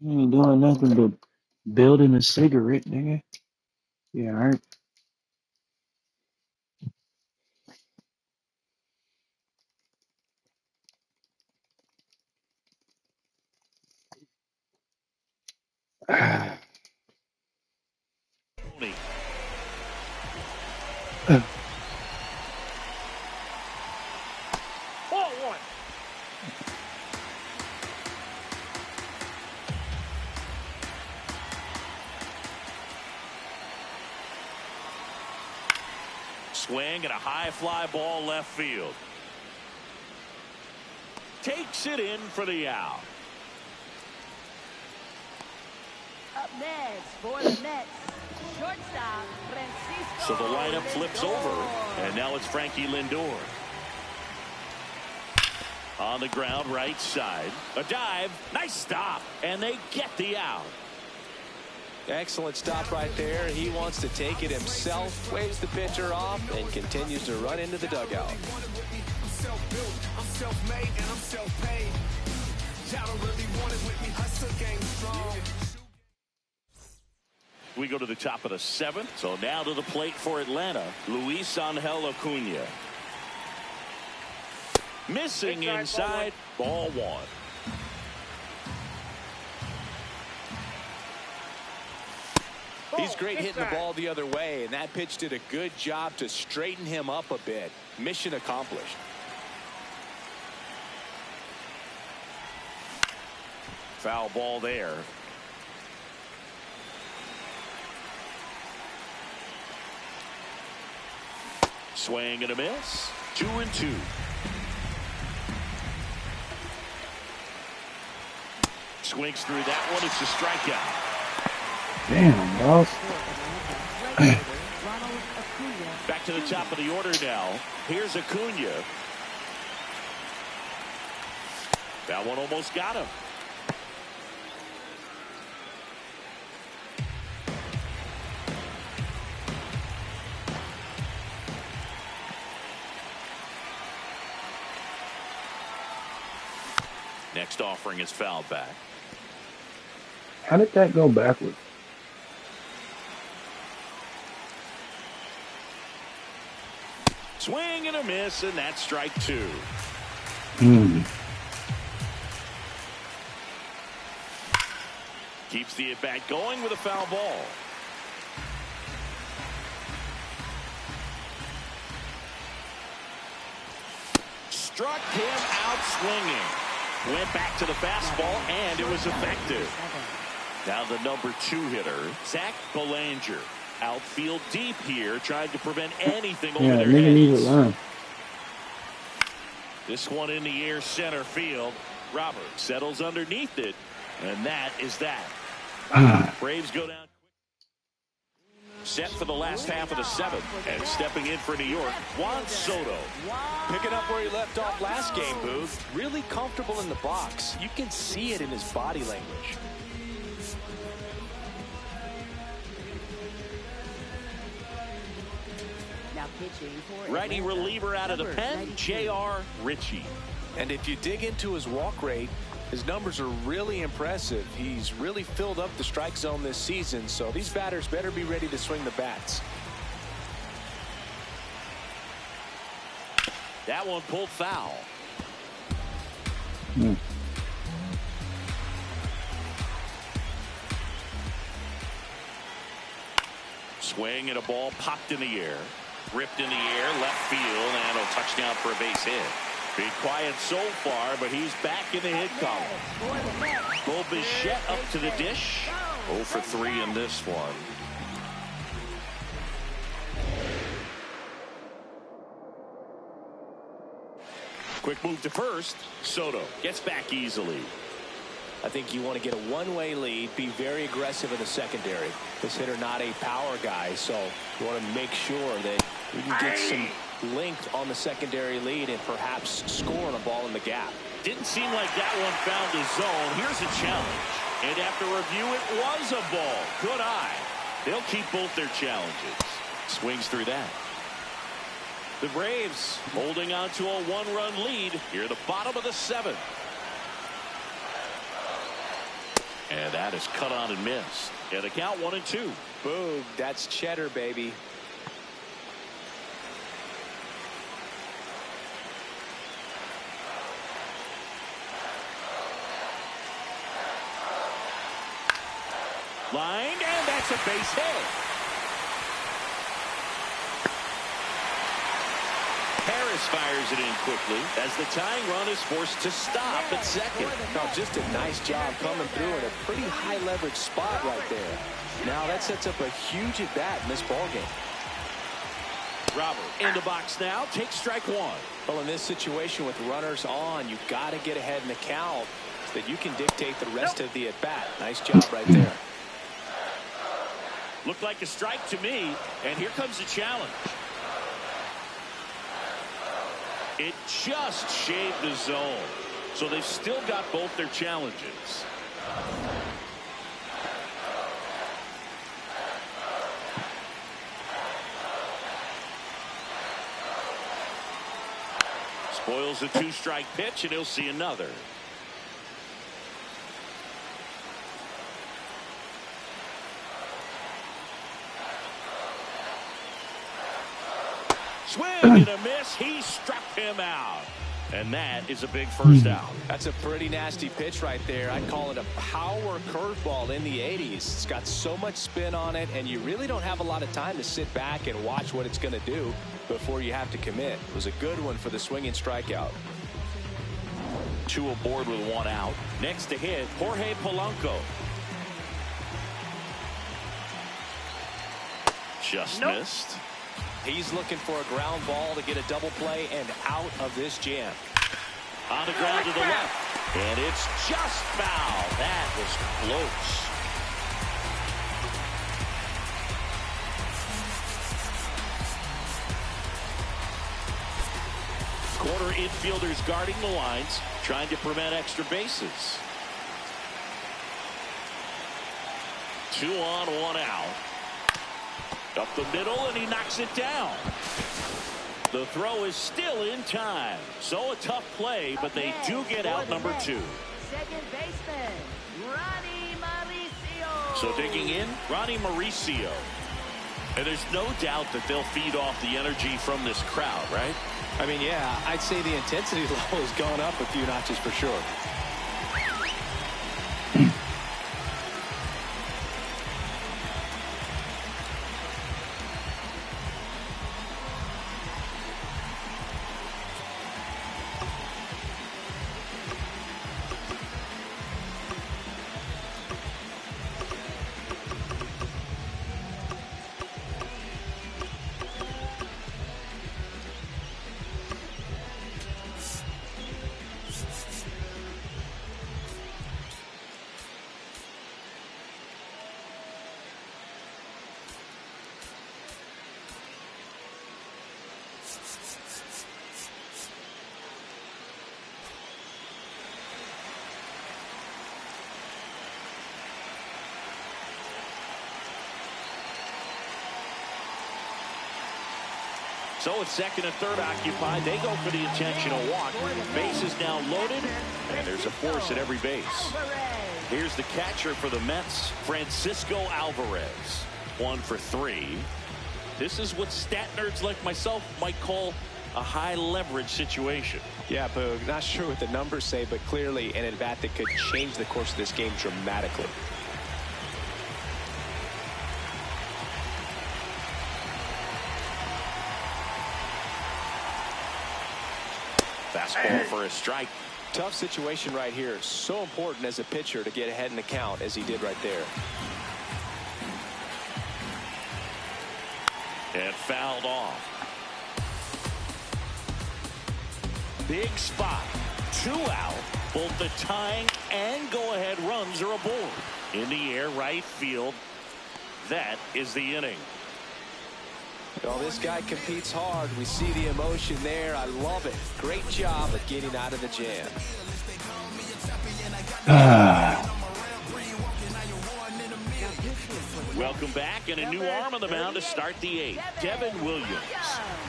You ain't doing nothing but building a cigarette, nigga. Yeah, alright. Ball 1. Swing and a high fly ball left field. Takes it in for the out. Up next for the Mets, shortstop Francisco. So the lineup flips over, and now it's Frankie Lindor. On the ground, right side. A dive. Nice stop. And they get the out. Excellent stop right there. He wants to take it himself, waves the pitcher off, and continues to run into the dugout. We go to the top of the 7th. So now to the plate for Atlanta, Luis Angel Acuna. Missing inside, ball 1. He's great hitting the ball the other way, and that pitch did a good job to straighten him up a bit. Mission accomplished. Foul ball there. Swing and a miss. 2-2. Swings through that one. It's a strikeout. Damn, boss. Back to the top of the order now. Here's Acuna. That one almost got him. Next offering is fouled back. How did that go backwards? Swing and a miss, and that's strike 2. Keeps the at-bat going with a foul ball. Struck him out swinging. Went back to the fastball, and it was effective. Now the number 2 hitter, Zach Belanger. Outfield deep here, trying to prevent anything over their heads. This one in the air, center field. Robert settles underneath it, and that is that. Braves go down. Set for the last half of the 7th, and stepping in for New York, Juan Soto. Picking up where he left off last game, Booth. Really comfortable in the box. You can see it in his body language. Righty reliever out of the pen, J.R. Ritchie. And if you dig into his walk rate, his numbers are really impressive. He's really filled up the strike zone this season, so these batters better be ready to swing the bats. That one pulled foul. Swing and a ball popped in the air. Ripped in the air, left field, and a touchdown for a base hit. Been quiet so far, but he's back in the hit column. Bo Bichette up to the dish. 0 for 3 in this one. Quick move to first. Soto gets back easily. I think you want to get a one-way lead, be very aggressive in the secondary. This hitter not a power guy, so you want to make sure that you can get some length on the secondary lead and perhaps score a ball in the gap. Didn't seem like that one found the zone. Here's a challenge. And after review, it was a ball. Good eye. They'll keep both their challenges. Swings through that. The Braves holding on to a 1-run lead here at the bottom of the 7th. And that is cut on and missed. And the count 1-2. Boom, that's cheddar, baby. Line, and that's a base hit. Harris fires it in quickly as the tying run is forced to stop at second. Oh, just a nice job coming through in a pretty high leverage spot right there. Now that sets up a huge at bat in this ballgame. Robert in the box now, takes strike 1. Well, in this situation with runners on, you've got to get ahead in the count so that you can dictate the rest of the at bat. Nice job right there. Looked like a strike to me, and here comes the challenge. It just shaved the zone, so they've still got both their challenges. Spoils a 2-strike pitch, and he'll see another. Swing and a miss. He struck him out. And that is a big first out. That's a pretty nasty pitch right there. I'd call it a power curveball in the 80s. It's got so much spin on it, and you really don't have a lot of time to sit back and watch what it's going to do before you have to commit. It was a good one for the swinging strikeout. 2 aboard with 1 out. Next to hit, Jorge Polanco. Just missed. He's looking for a ground ball to get a double play and out of this jam. On the ground to the left. And it's just foul. That was close. Corner infielders guarding the lines, trying to prevent extra bases. 2 on, 1 out. Up the middle, and he knocks it down. The throw is still in time. So a tough play, but they do get out number 2. Second baseman, Ronnie Mauricio. So digging in, Ronnie Mauricio. And there's no doubt that they'll feed off the energy from this crowd, right? I mean, yeah, I'd say the intensity level has gone up a few notches for sure. So it's second and third occupied. They go for the intentional walk. Base is now loaded, and there's a force at every base. Here's the catcher for the Mets, Francisco Alvarez. 1 for 3. This is what stat nerds like myself might call a high leverage situation. Yeah, Boog, not sure what the numbers say, but clearly an at-bat that could change the course of this game dramatically. Fastball for a strike. Tough situation right here. So important as a pitcher to get ahead in the count as he did right there. And fouled off. Big spot. 2 out. Both the tying and go-ahead runs are aboard. In the air, right field. That is the inning. Well, this guy competes hard. We see the emotion there. I love it. Great job of getting out of the jam. Welcome back, and a new arm on the mound to start the 8th. Devin Williams.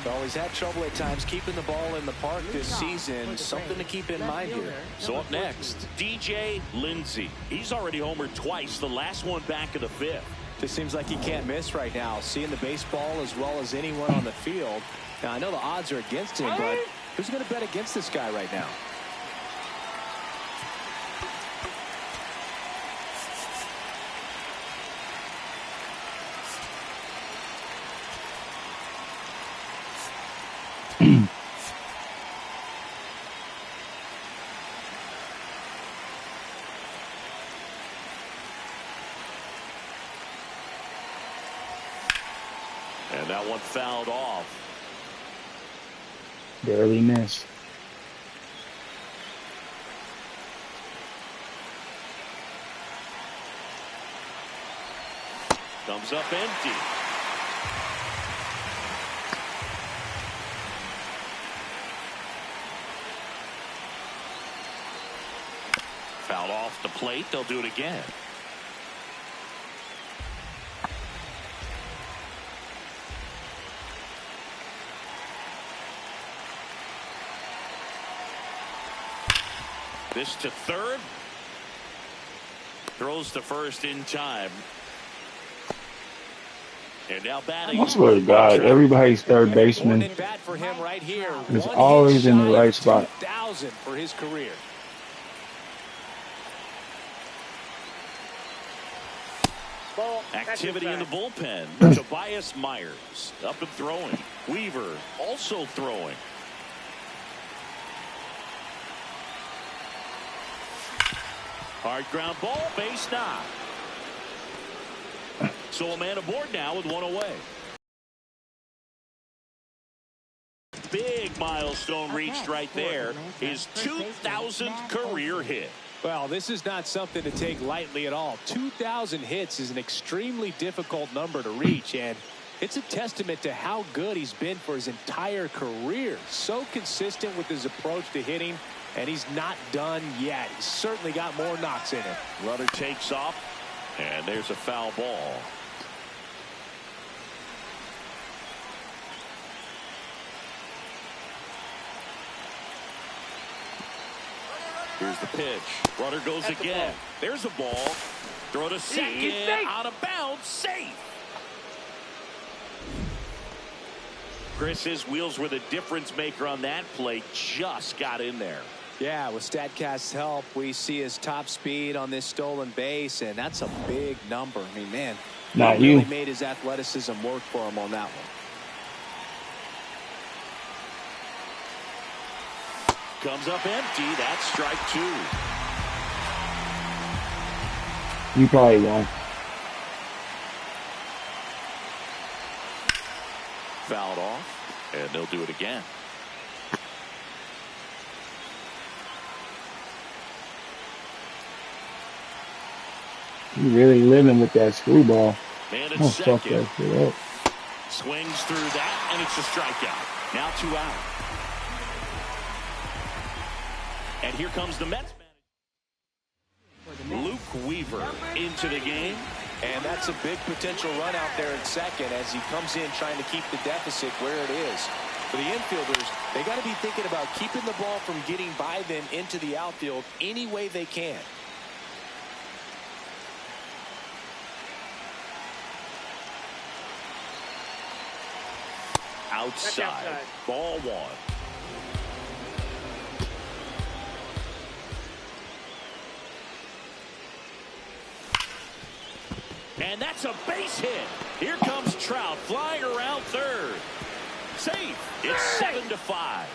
Well, he's had trouble at times keeping the ball in the park this season. Something to keep in mind here. So up next, DJ Lindsay. He's already homered twice, the last one back in the 5th. Just seems like he can't miss right now. Seeing the baseball as well as anyone on the field. Now, I know the odds are against him, but who's going to bet against this guy right now? And that one fouled off. Barely missed. Comes up empty. Fouled off the plate. They'll do it again. This to third. Throws to first in time. And now batting. I swear to God, everybody's third baseman Morning bat for him right here. is One always hit in the shy right of spot. 2,000 for his career. Activity in the bullpen. Tobias Myers up and throwing. Weaver also throwing. Hard ground ball, base knock. So a man aboard now with one away. Big milestone reached right there. His 2,000th career hit. Well, this is not something to take lightly at all. 2,000 hits is an extremely difficult number to reach, and it's a testament to how good he's been for his entire career. So consistent with his approach to hitting, and he's not done yet. He's certainly got more knocks in him. Runner takes off, and there's a foul ball. Here's the pitch. Runner goes again. There's a ball. Throw to second. Out of bounds. Safe. Chris's wheels were the difference maker on that play. Just got in there. Yeah, with StatCast's help, we see his top speed on this stolen base, and that's a big number. I mean, man, Not he really you. made his athleticism work for him on that one. Comes up empty. That's strike two. You probably won't. Fouled off, and they'll do it again. You really living with that screwball. Man at Oh, fuck second. that shit up. Swings through that, and it's a strikeout. Now 2 out. And here comes the Mets manager. Luke Weaver into the game. And that's a big potential run out there at second as he comes in trying to keep the deficit where it is. For the infielders, they got to be thinking about keeping the ball from getting by them into the outfield any way they can. Outside. Ball one. And that's a base hit. Here comes Trout flying around third. Safe. It's 7-5.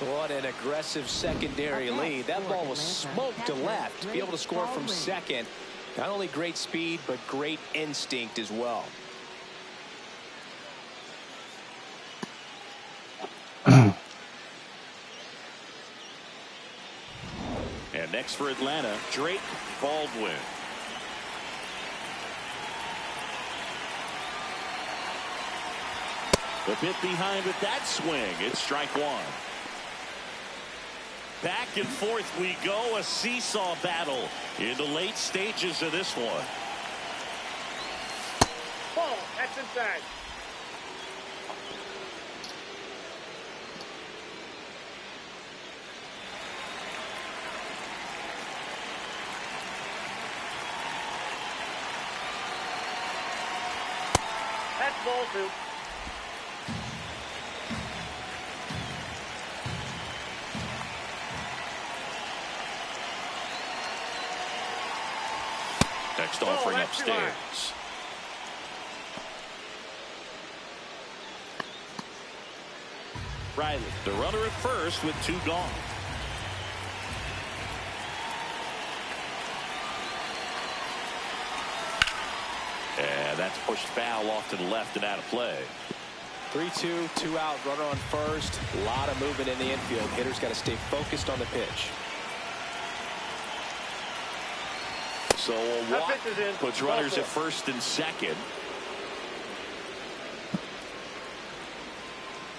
What an aggressive secondary lead. That ball was smoked to left. To be able to score from second, not only great speed, but great instinct as well. And next for Atlanta, Drake Baldwin. A bit behind with that swing. It's strike one. Back and forth we go. A seesaw battle in the late stages of this one. Ball. That's inside. That's ball two. Next offering upstairs. Riley, the runner at first with 2 gone. And that's pushed foul off to the left and out of play. 3-2, 2 out, runner on first. A lot of movement in the infield. Hitters got to stay focused on the pitch. So a walk puts runners at first and second.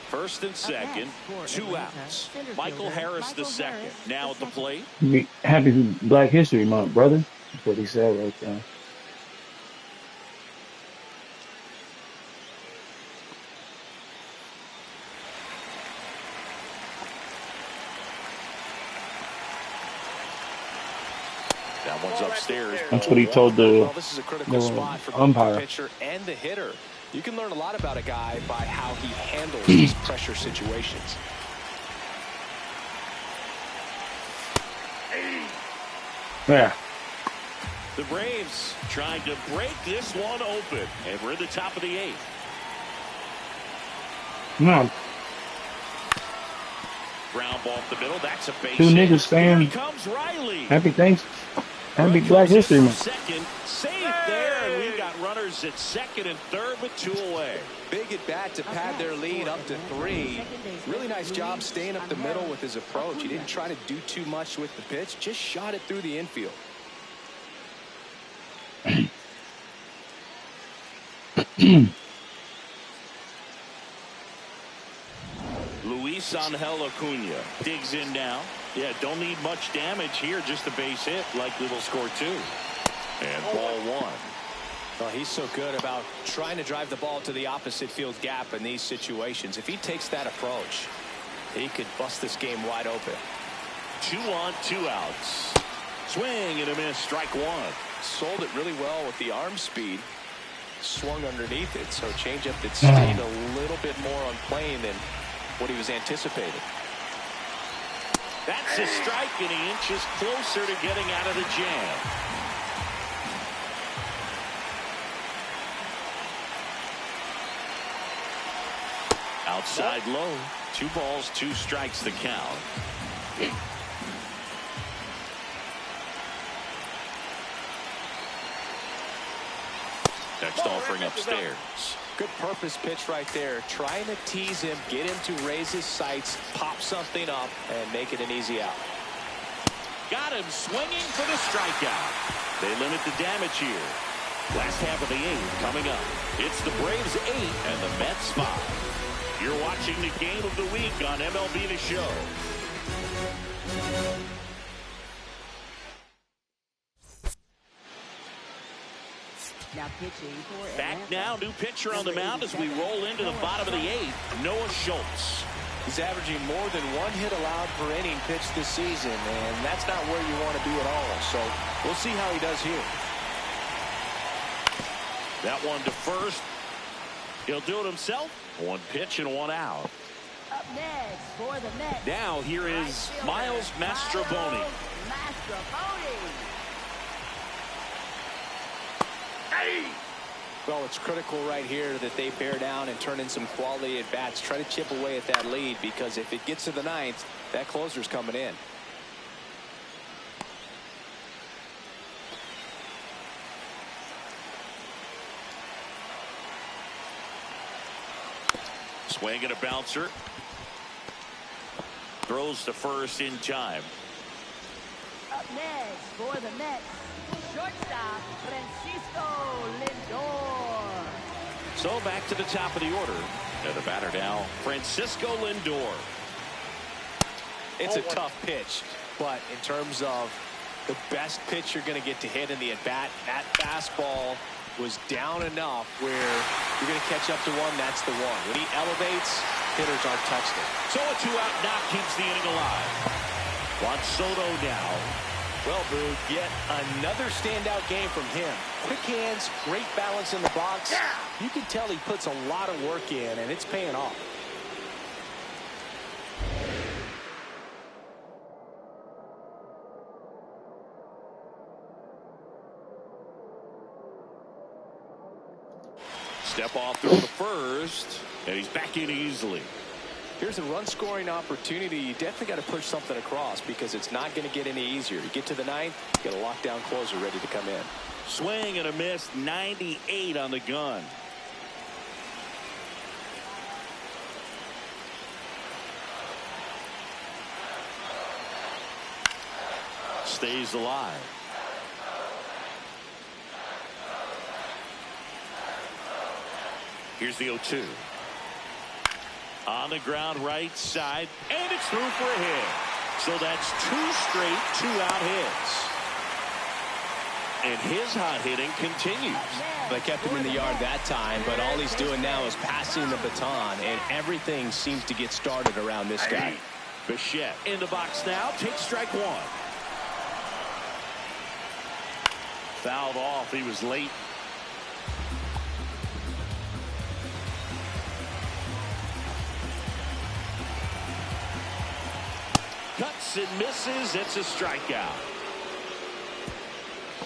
First and second, 2 outs. Michael Harris the second. Now at the plate. Happy Black History Month, brother. That's what he said right there. That one's upstairs. That's what he told the Well, this is a critical spot for the umpire. pitcher and the hitter. You can learn a lot about a guy by how he handles these pressure situations. Yeah. The Braves trying to break this one open, and we're in the top of the 8th. No. Ground ball up the middle. That's a base Two hit. niggas saying Here comes Riley. happy Black History Month. Second, safe there, and we've got runners at second and third with 2 away. Big at bat to pad their lead up to 3. Really nice job staying up the middle with his approach. He didn't try to do too much with the pitch, just shot it through the infield. Luis Angel Acuna digs in now. Yeah, don't need much damage here, just a base hit. Likely will score 2. And ball 1. Well, he's so good about trying to drive the ball to the opposite field gap in these situations. If he takes that approach, he could bust this game wide open. 2 on, 2 outs. Swing and a miss, strike 1. Sold it really well with the arm speed. Swung underneath it, so changeup that stayed a little bit more on plane than what he was anticipating. That's a strike, and he inches closer to getting out of the jam. Outside low. 2 balls, 2 strikes the count. Next offering upstairs. Good purpose pitch right there. Trying to tease him, get him to raise his sights, pop something up, and make it an easy out. Got him swinging for the strikeout. They limit the damage here. Last half of the 8th coming up. It's the Braves 8 and the Mets 5. You're watching the game of the week on MLB The Show. Now pitching for Back Atlanta. now, new pitcher on the mound as we roll into the bottom of the 8th, Noah Schultz. He's averaging more than 1 hit allowed per inning pitched this season, and that's not where you want to be at all. So we'll see how he does here. That one to first. He'll do it himself. 1 pitch and 1 out. Up next for the Mets. Now here is Miles Mastrobuoni. Well, it's critical right here that they bear down and turn in some quality at bats. Try to chip away at that lead, because if it gets to the 9th, that closer's coming in. Swing and a bouncer. Throws to first in time. Up next for the Mets, shortstop Francisco Lindor. So back to the top of the order. And the batter now, Francisco Lindor. It's a tough pitch, but in terms of the best pitch you're going to get to hit in the at-bat, that fastball was down enough where you're going to catch up to one. That's the one. When he elevates, hitters aren't touching it. So a 2-out knock keeps the inning alive. Juan Soto now. Well, Boog, yet another standout game from him. Quick hands, great balance in the box. You can tell he puts a lot of work in, and it's paying off. Step off through the first, and he's back in easily. Here's a run-scoring opportunity. You definitely got to push something across, because it's not going to get any easier. You get to the 9th, you got a lockdown closer ready to come in. Swing and a miss, 98 on the gun. Stays alive. Here's the 0-2. On the ground right side, and it's through for a hit. So that's 2 straight 2-out hits. And his hot hitting continues. They kept him in the yard that time, but all he's doing now is passing the baton, and everything seems to get started around this guy. Bichette in the box now, takes strike 1. Fouled off, he was late. swings and misses. It's a strikeout.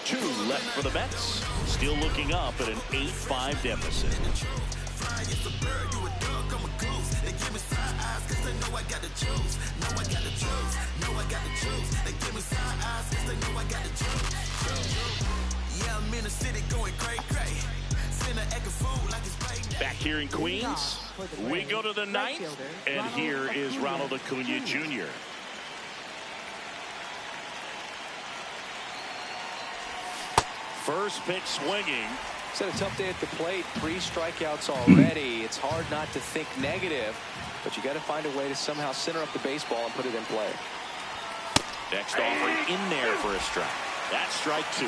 2 left for the Mets. Still looking up at an 8-5 deficit. Back here in Queens, we go to the 9th, and here is Ronald Acuna Jr. First pitch swinging. It's had a tough day at the plate. 3 strikeouts already. It's hard not to think negative, but you got to find a way to somehow center up the baseball and put it in play. Next offering in there for a strike. That's strike 2.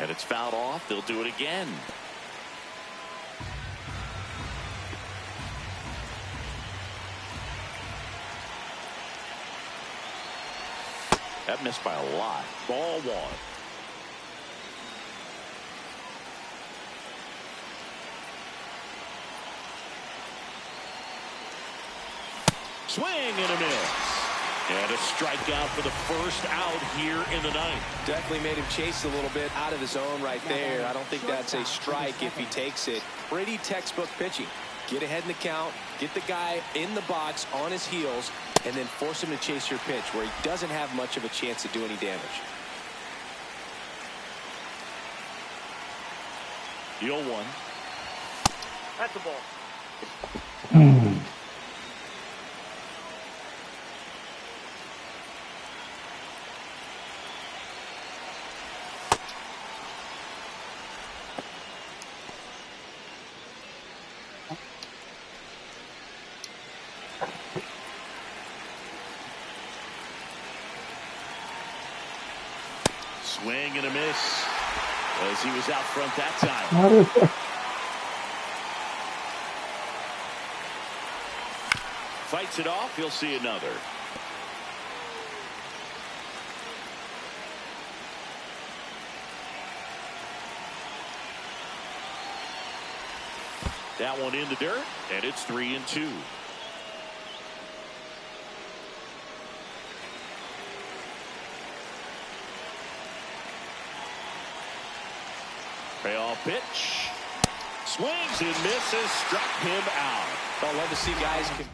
And it's fouled off. They'll do it again. That missed by a lot. Ball 1. Swing and a miss. And a strikeout for the first out here in the 9th. Definitely made him chase a little bit out of his zone right there. I don't think that's a strike if he takes it. Pretty textbook pitching. Get ahead in the count, get the guy in the box on his heels, and then force him to chase your pitch where he doesn't have much of a chance to do any damage. The 0-1. That's the ball. Swing and a miss as he was out front that time. Fights it off. He'll see another. That one in the dirt, and it's 3-2. Payoff pitch. Swings and misses. Struck him out. I love to see guys compete.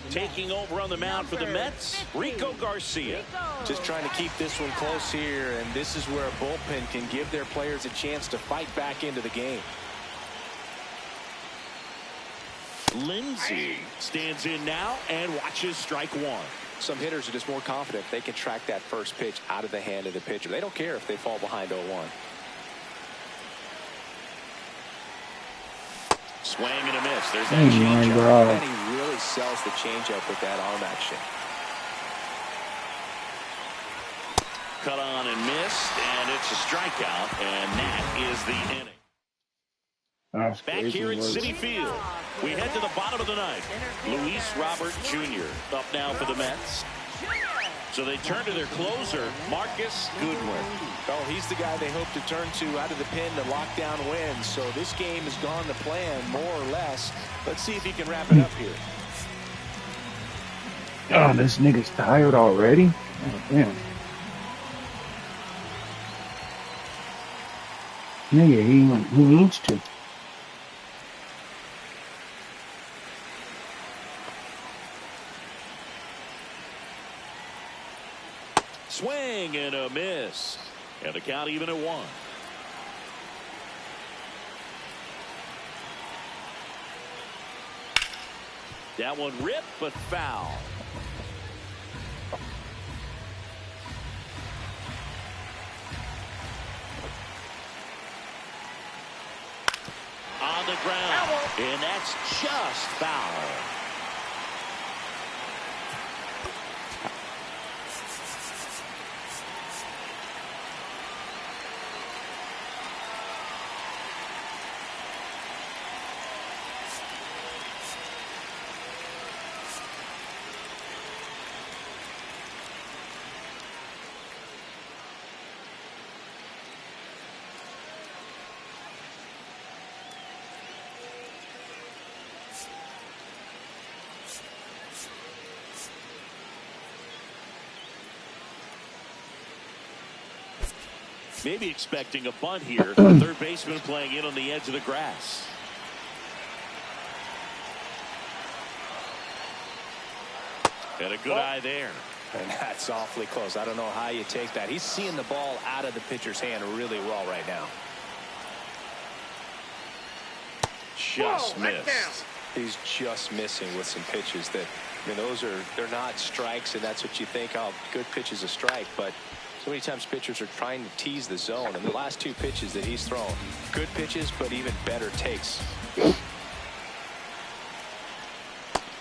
Taking over on the mound for the Mets, Rico Garcia. Just trying to keep this one close here, and this is where a bullpen can give their players a chance to fight back into the game. Lindsey stands in now and watches strike 1. Some hitters are just more confident they can track that first pitch out of the hand of the pitcher. They don't care if they fall behind 0-1. Swing and a miss. There's that changeup. And he really sells the changeup with that arm action. Cut on and missed, and it's a strikeout, and that is the inning. Back here in Citi Field, we head to the bottom of the 9th. Luis Robert Jr. up now for the Mets. So they turn to their closer, Marcus Goodwin. Oh, he's the guy they hope to turn to out of the pen to lock down wins. So this game has gone to plan, more or less. Let's see if he can wrap it up here. Oh, this nigga's tired already? Oh, damn. Nigga, he needs to. Swing and a miss. And the count even at 1. That one ripped, but foul. On the ground. And that's just foul. Maybe expecting a bunt here. Third baseman playing in on the edge of the grass. And a good eye there. And that's awfully close. I don't know how you take that. He's seeing the ball out of the pitcher's hand really well right now. Just missed. He's just missing with some pitches that, I mean, they're not strikes, and that's what you think, oh, good pitch is a strike. But so many times pitchers are trying to tease the zone, and the last two pitches that he's thrown, good pitches, but even better takes.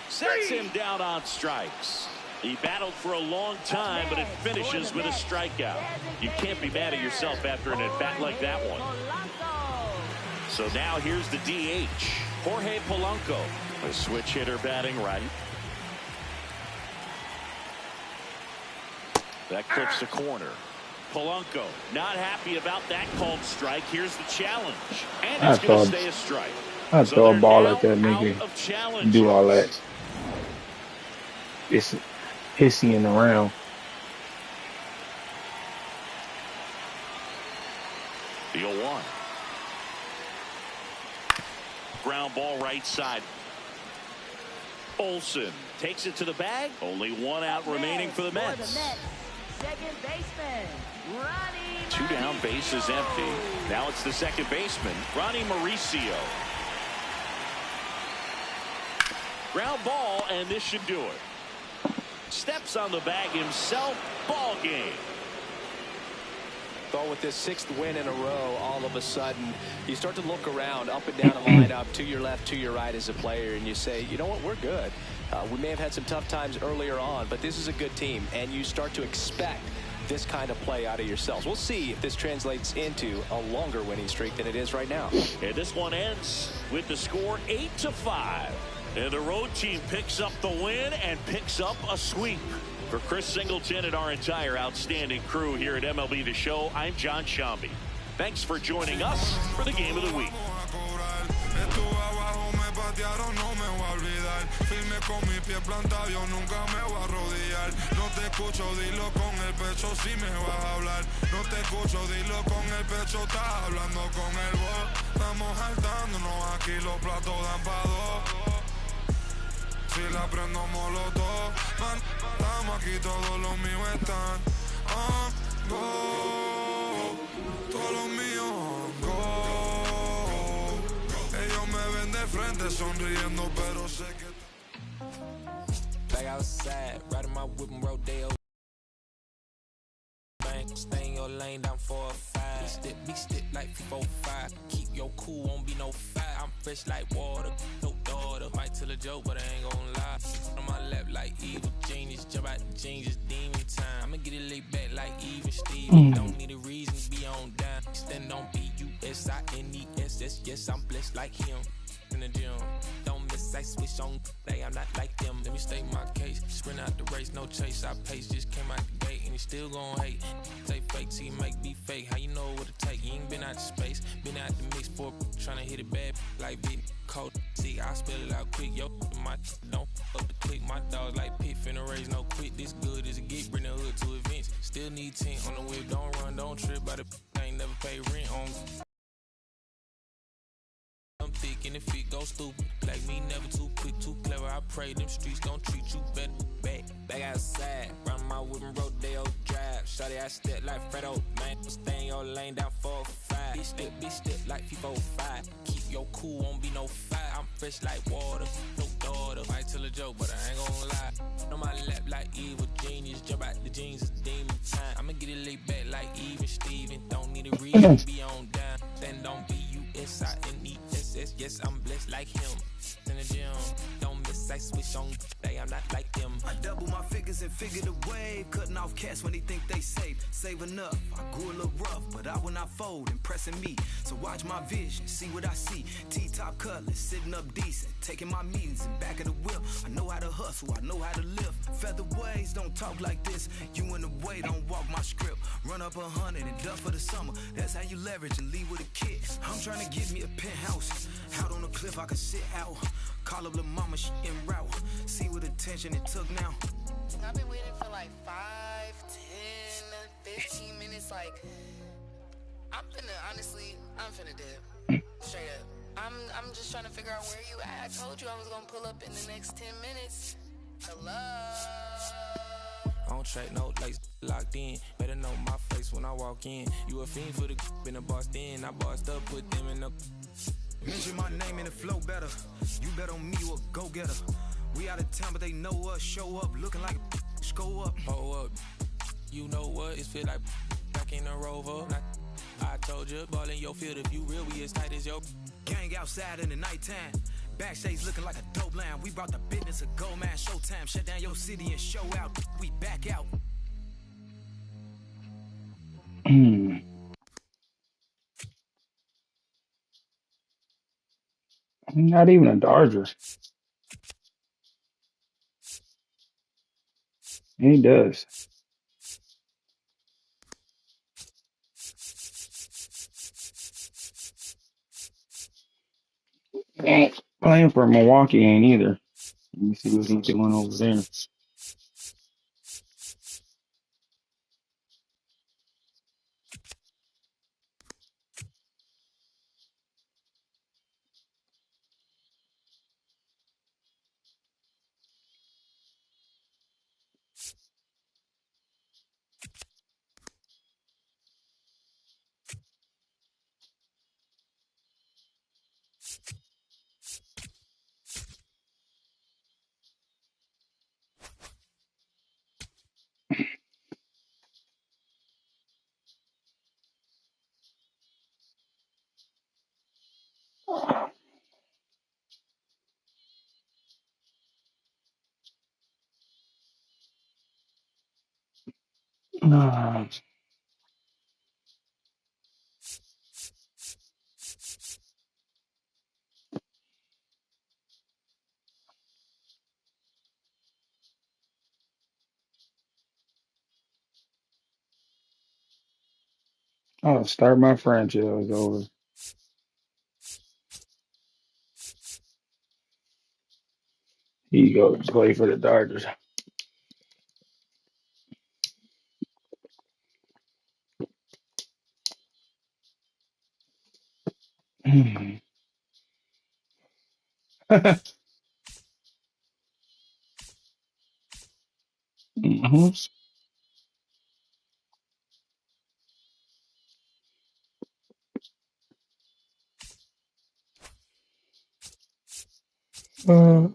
Sets him down on strikes. He battled for a long time, but it finishes with a strikeout. You can't be mad at yourself after an at-bat like that one. So now here's the DH, Jorge Polanco, a switch hitter batting right. That clips the corner. Polanco not happy about that called strike. Here's the challenge, and it's going to stay a strike. I throw a ball at that nigga and do all that. It's hissing around. The 0-1. Ground ball right side. Olsen takes it to the bag. Only one out remaining for the Mets. Second baseman, Ronnie. Two down, base is empty. Now it's the second baseman, Ronnie Mauricio. Ground ball, and this should do it. Steps on the bag himself. Ball game. Thought with this 6th win in a row, all of a sudden you start to look around up and down the lineup, to your left, to your right as a player, and you say, you know what, we're good. We may have had some tough times earlier on, but this is a good team, and you start to expect this kind of play out of yourselves. We'll see if this translates into a longer winning streak than it is right now. And this one ends with the score 8-5. And the road team picks up the win and picks up a sweep. For Chris Singleton and our entire outstanding crew here at MLB The Show, I'm John Shambi. Thanks for joining us for the Game of the Week. No me voy a olvidar, firme con mi pie plantado, yo nunca me voy a arrodillar. No te escucho, dilo con el pecho si me vas a hablar. No te escucho, dilo con el pecho, estás hablando con el voz. Estamos saltándonos aquí, los platos dan pa' dos. Si la prendo molotov, man, estamos aquí, todos los míos están on go. Todos los míos on go. Ellos me ven de frente sonriendo, pero sé que back outside, riding my whip and rodeo. Stay in your lane down 4 or 5. Be stick like 4 5. Keep your cool, won't be no fight. I'm fresh like water, no daughter. Might tell a joke, but I ain't gon' lie. On my lap like evil genius, jump out the jeans, just demon time. I'ma get it laid back like even Steve. Don't need a reason to be on down. Stand on BUSINESS. Yes, I'm blessed like him. In the gym, don't miss, I switch on. I'm not like them. Let me state my case. Sprint out the race, no chase. I pace, just came out the gate, and he still gon' hate. Say fake till you make me fake. How you know what it take? You ain't been out the space, been out the mix for tryna hit it bad like big cold. See, I spell it out quick, yo. My don't up the click. My dog like pit finna raise no quit. This good as it get, bring the hood to events. Still need 10 on the whip. Don't run, don't trip. By the ain't never pay rent on. I'm thick and if it go stupid, like me never too quick, too clever. I pray them streets gon' treat you better. Back outside, run my whip and rodeo drive. Shawty, I step like Fredo, man. Stay in your lane down 4 or 5. Bitch step like 4 or 5. Keep your cool, won't be no fight. I'm fresh like water, no daughter. Might tell a joke, but I ain't gon' lie. On my lap like evil genius, jump out the jeans, it's demon time. I'ma get it laid back like even Steven. Don't need a reason to be on down. Stand on BUSINESS. Yes, I'm blessed like him. In the gym, don't miss, I switch on. I'm not like them. I double my figures and figure the wave. Cutting off cash when they think they safe. Saving up, I grew a little rough, but I will not fold, impressing me. So watch my vision, see what I see. T-top cutlass, sitting up decent. Taking my meetings in back of the whip. I know how to hustle, I know how to live. Featherweights don't talk like this. You in the way, don't walk my script. Run up 100 and duck for the summer. That's how you leverage and leave with a kid. I'm trying to get me a penthouse. Out on the cliff, I can sit out. Call up the mama, she en route. See what attention it took now. I've been waiting for like 5, 10, 15 minutes. Like, I'm finna dip. Straight up. I'm just trying to figure out where you at. I told you I was gonna pull up in the next 10 minutes. Hello. I don't track no lights locked in. Better know my face when I walk in. You a fiend for the been a bossed in. I bossed up, put them in the. Mention my name and the flow better. You bet on me, you a go-getter. We out of town, but they know us. Show up, looking like a go up. Oh up. You know what? It feel like back in the Rover. I told you, ball in your field. If you real, we as tight as your. Gang outside in the nighttime. Backstage looking like a dope line. We brought the business a go, man. Showtime. Shut down your city and show out. We back out. Not even a Dodger. He does. Playing for Milwaukee ain't either. Let me see what he's doing over there. I'll start my franchise over. He go play for the Dodgers. Mhm. Mm.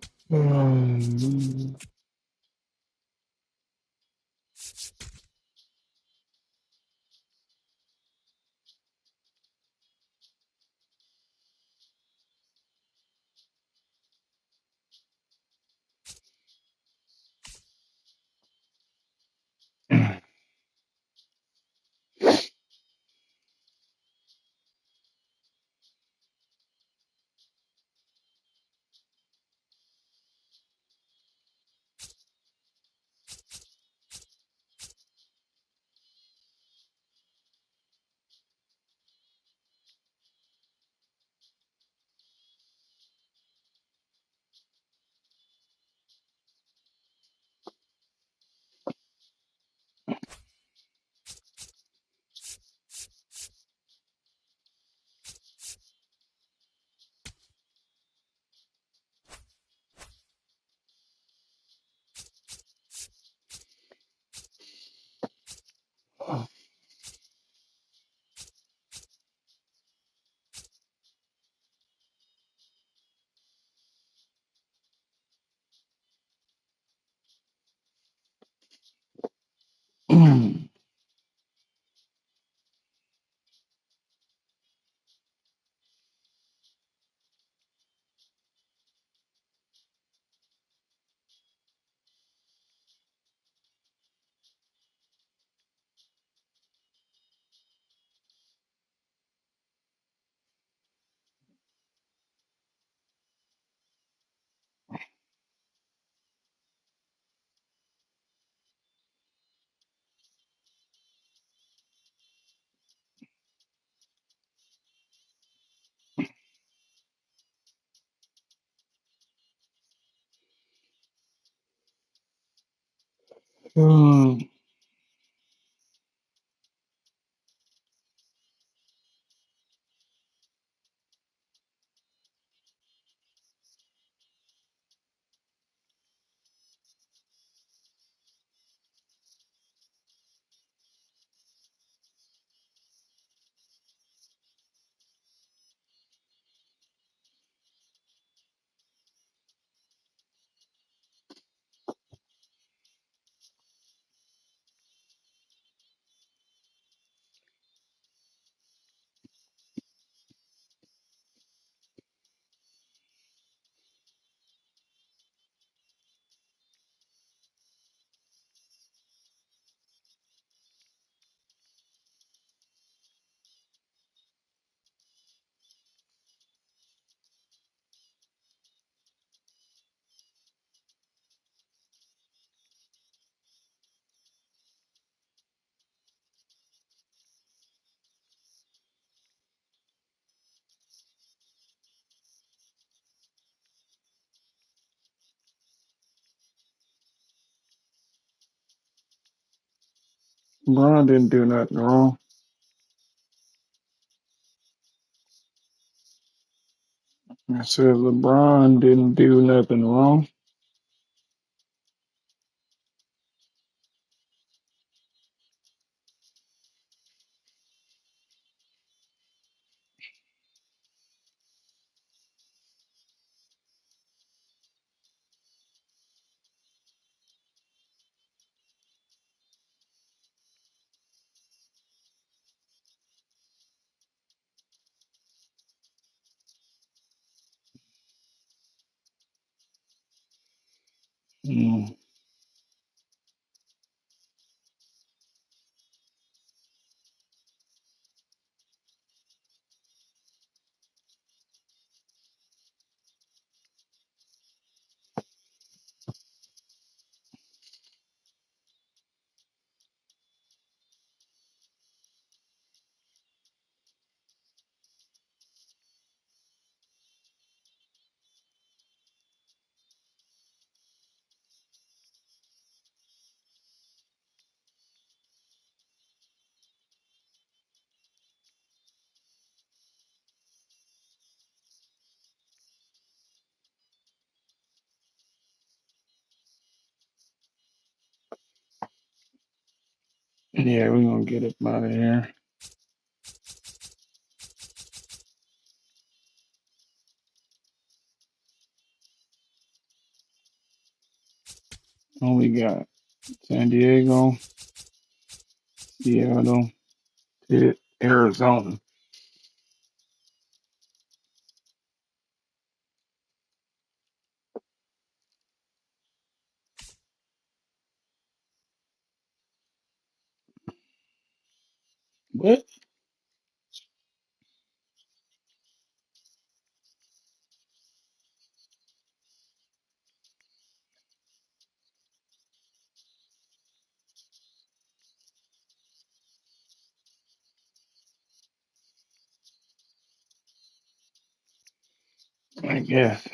Mm. LeBron didn't do nothing wrong. I said LeBron didn't do nothing wrong. Mm. Yeah, we're gonna get up out of here. All we got San Diego, Seattle, Arizona. What? I guess.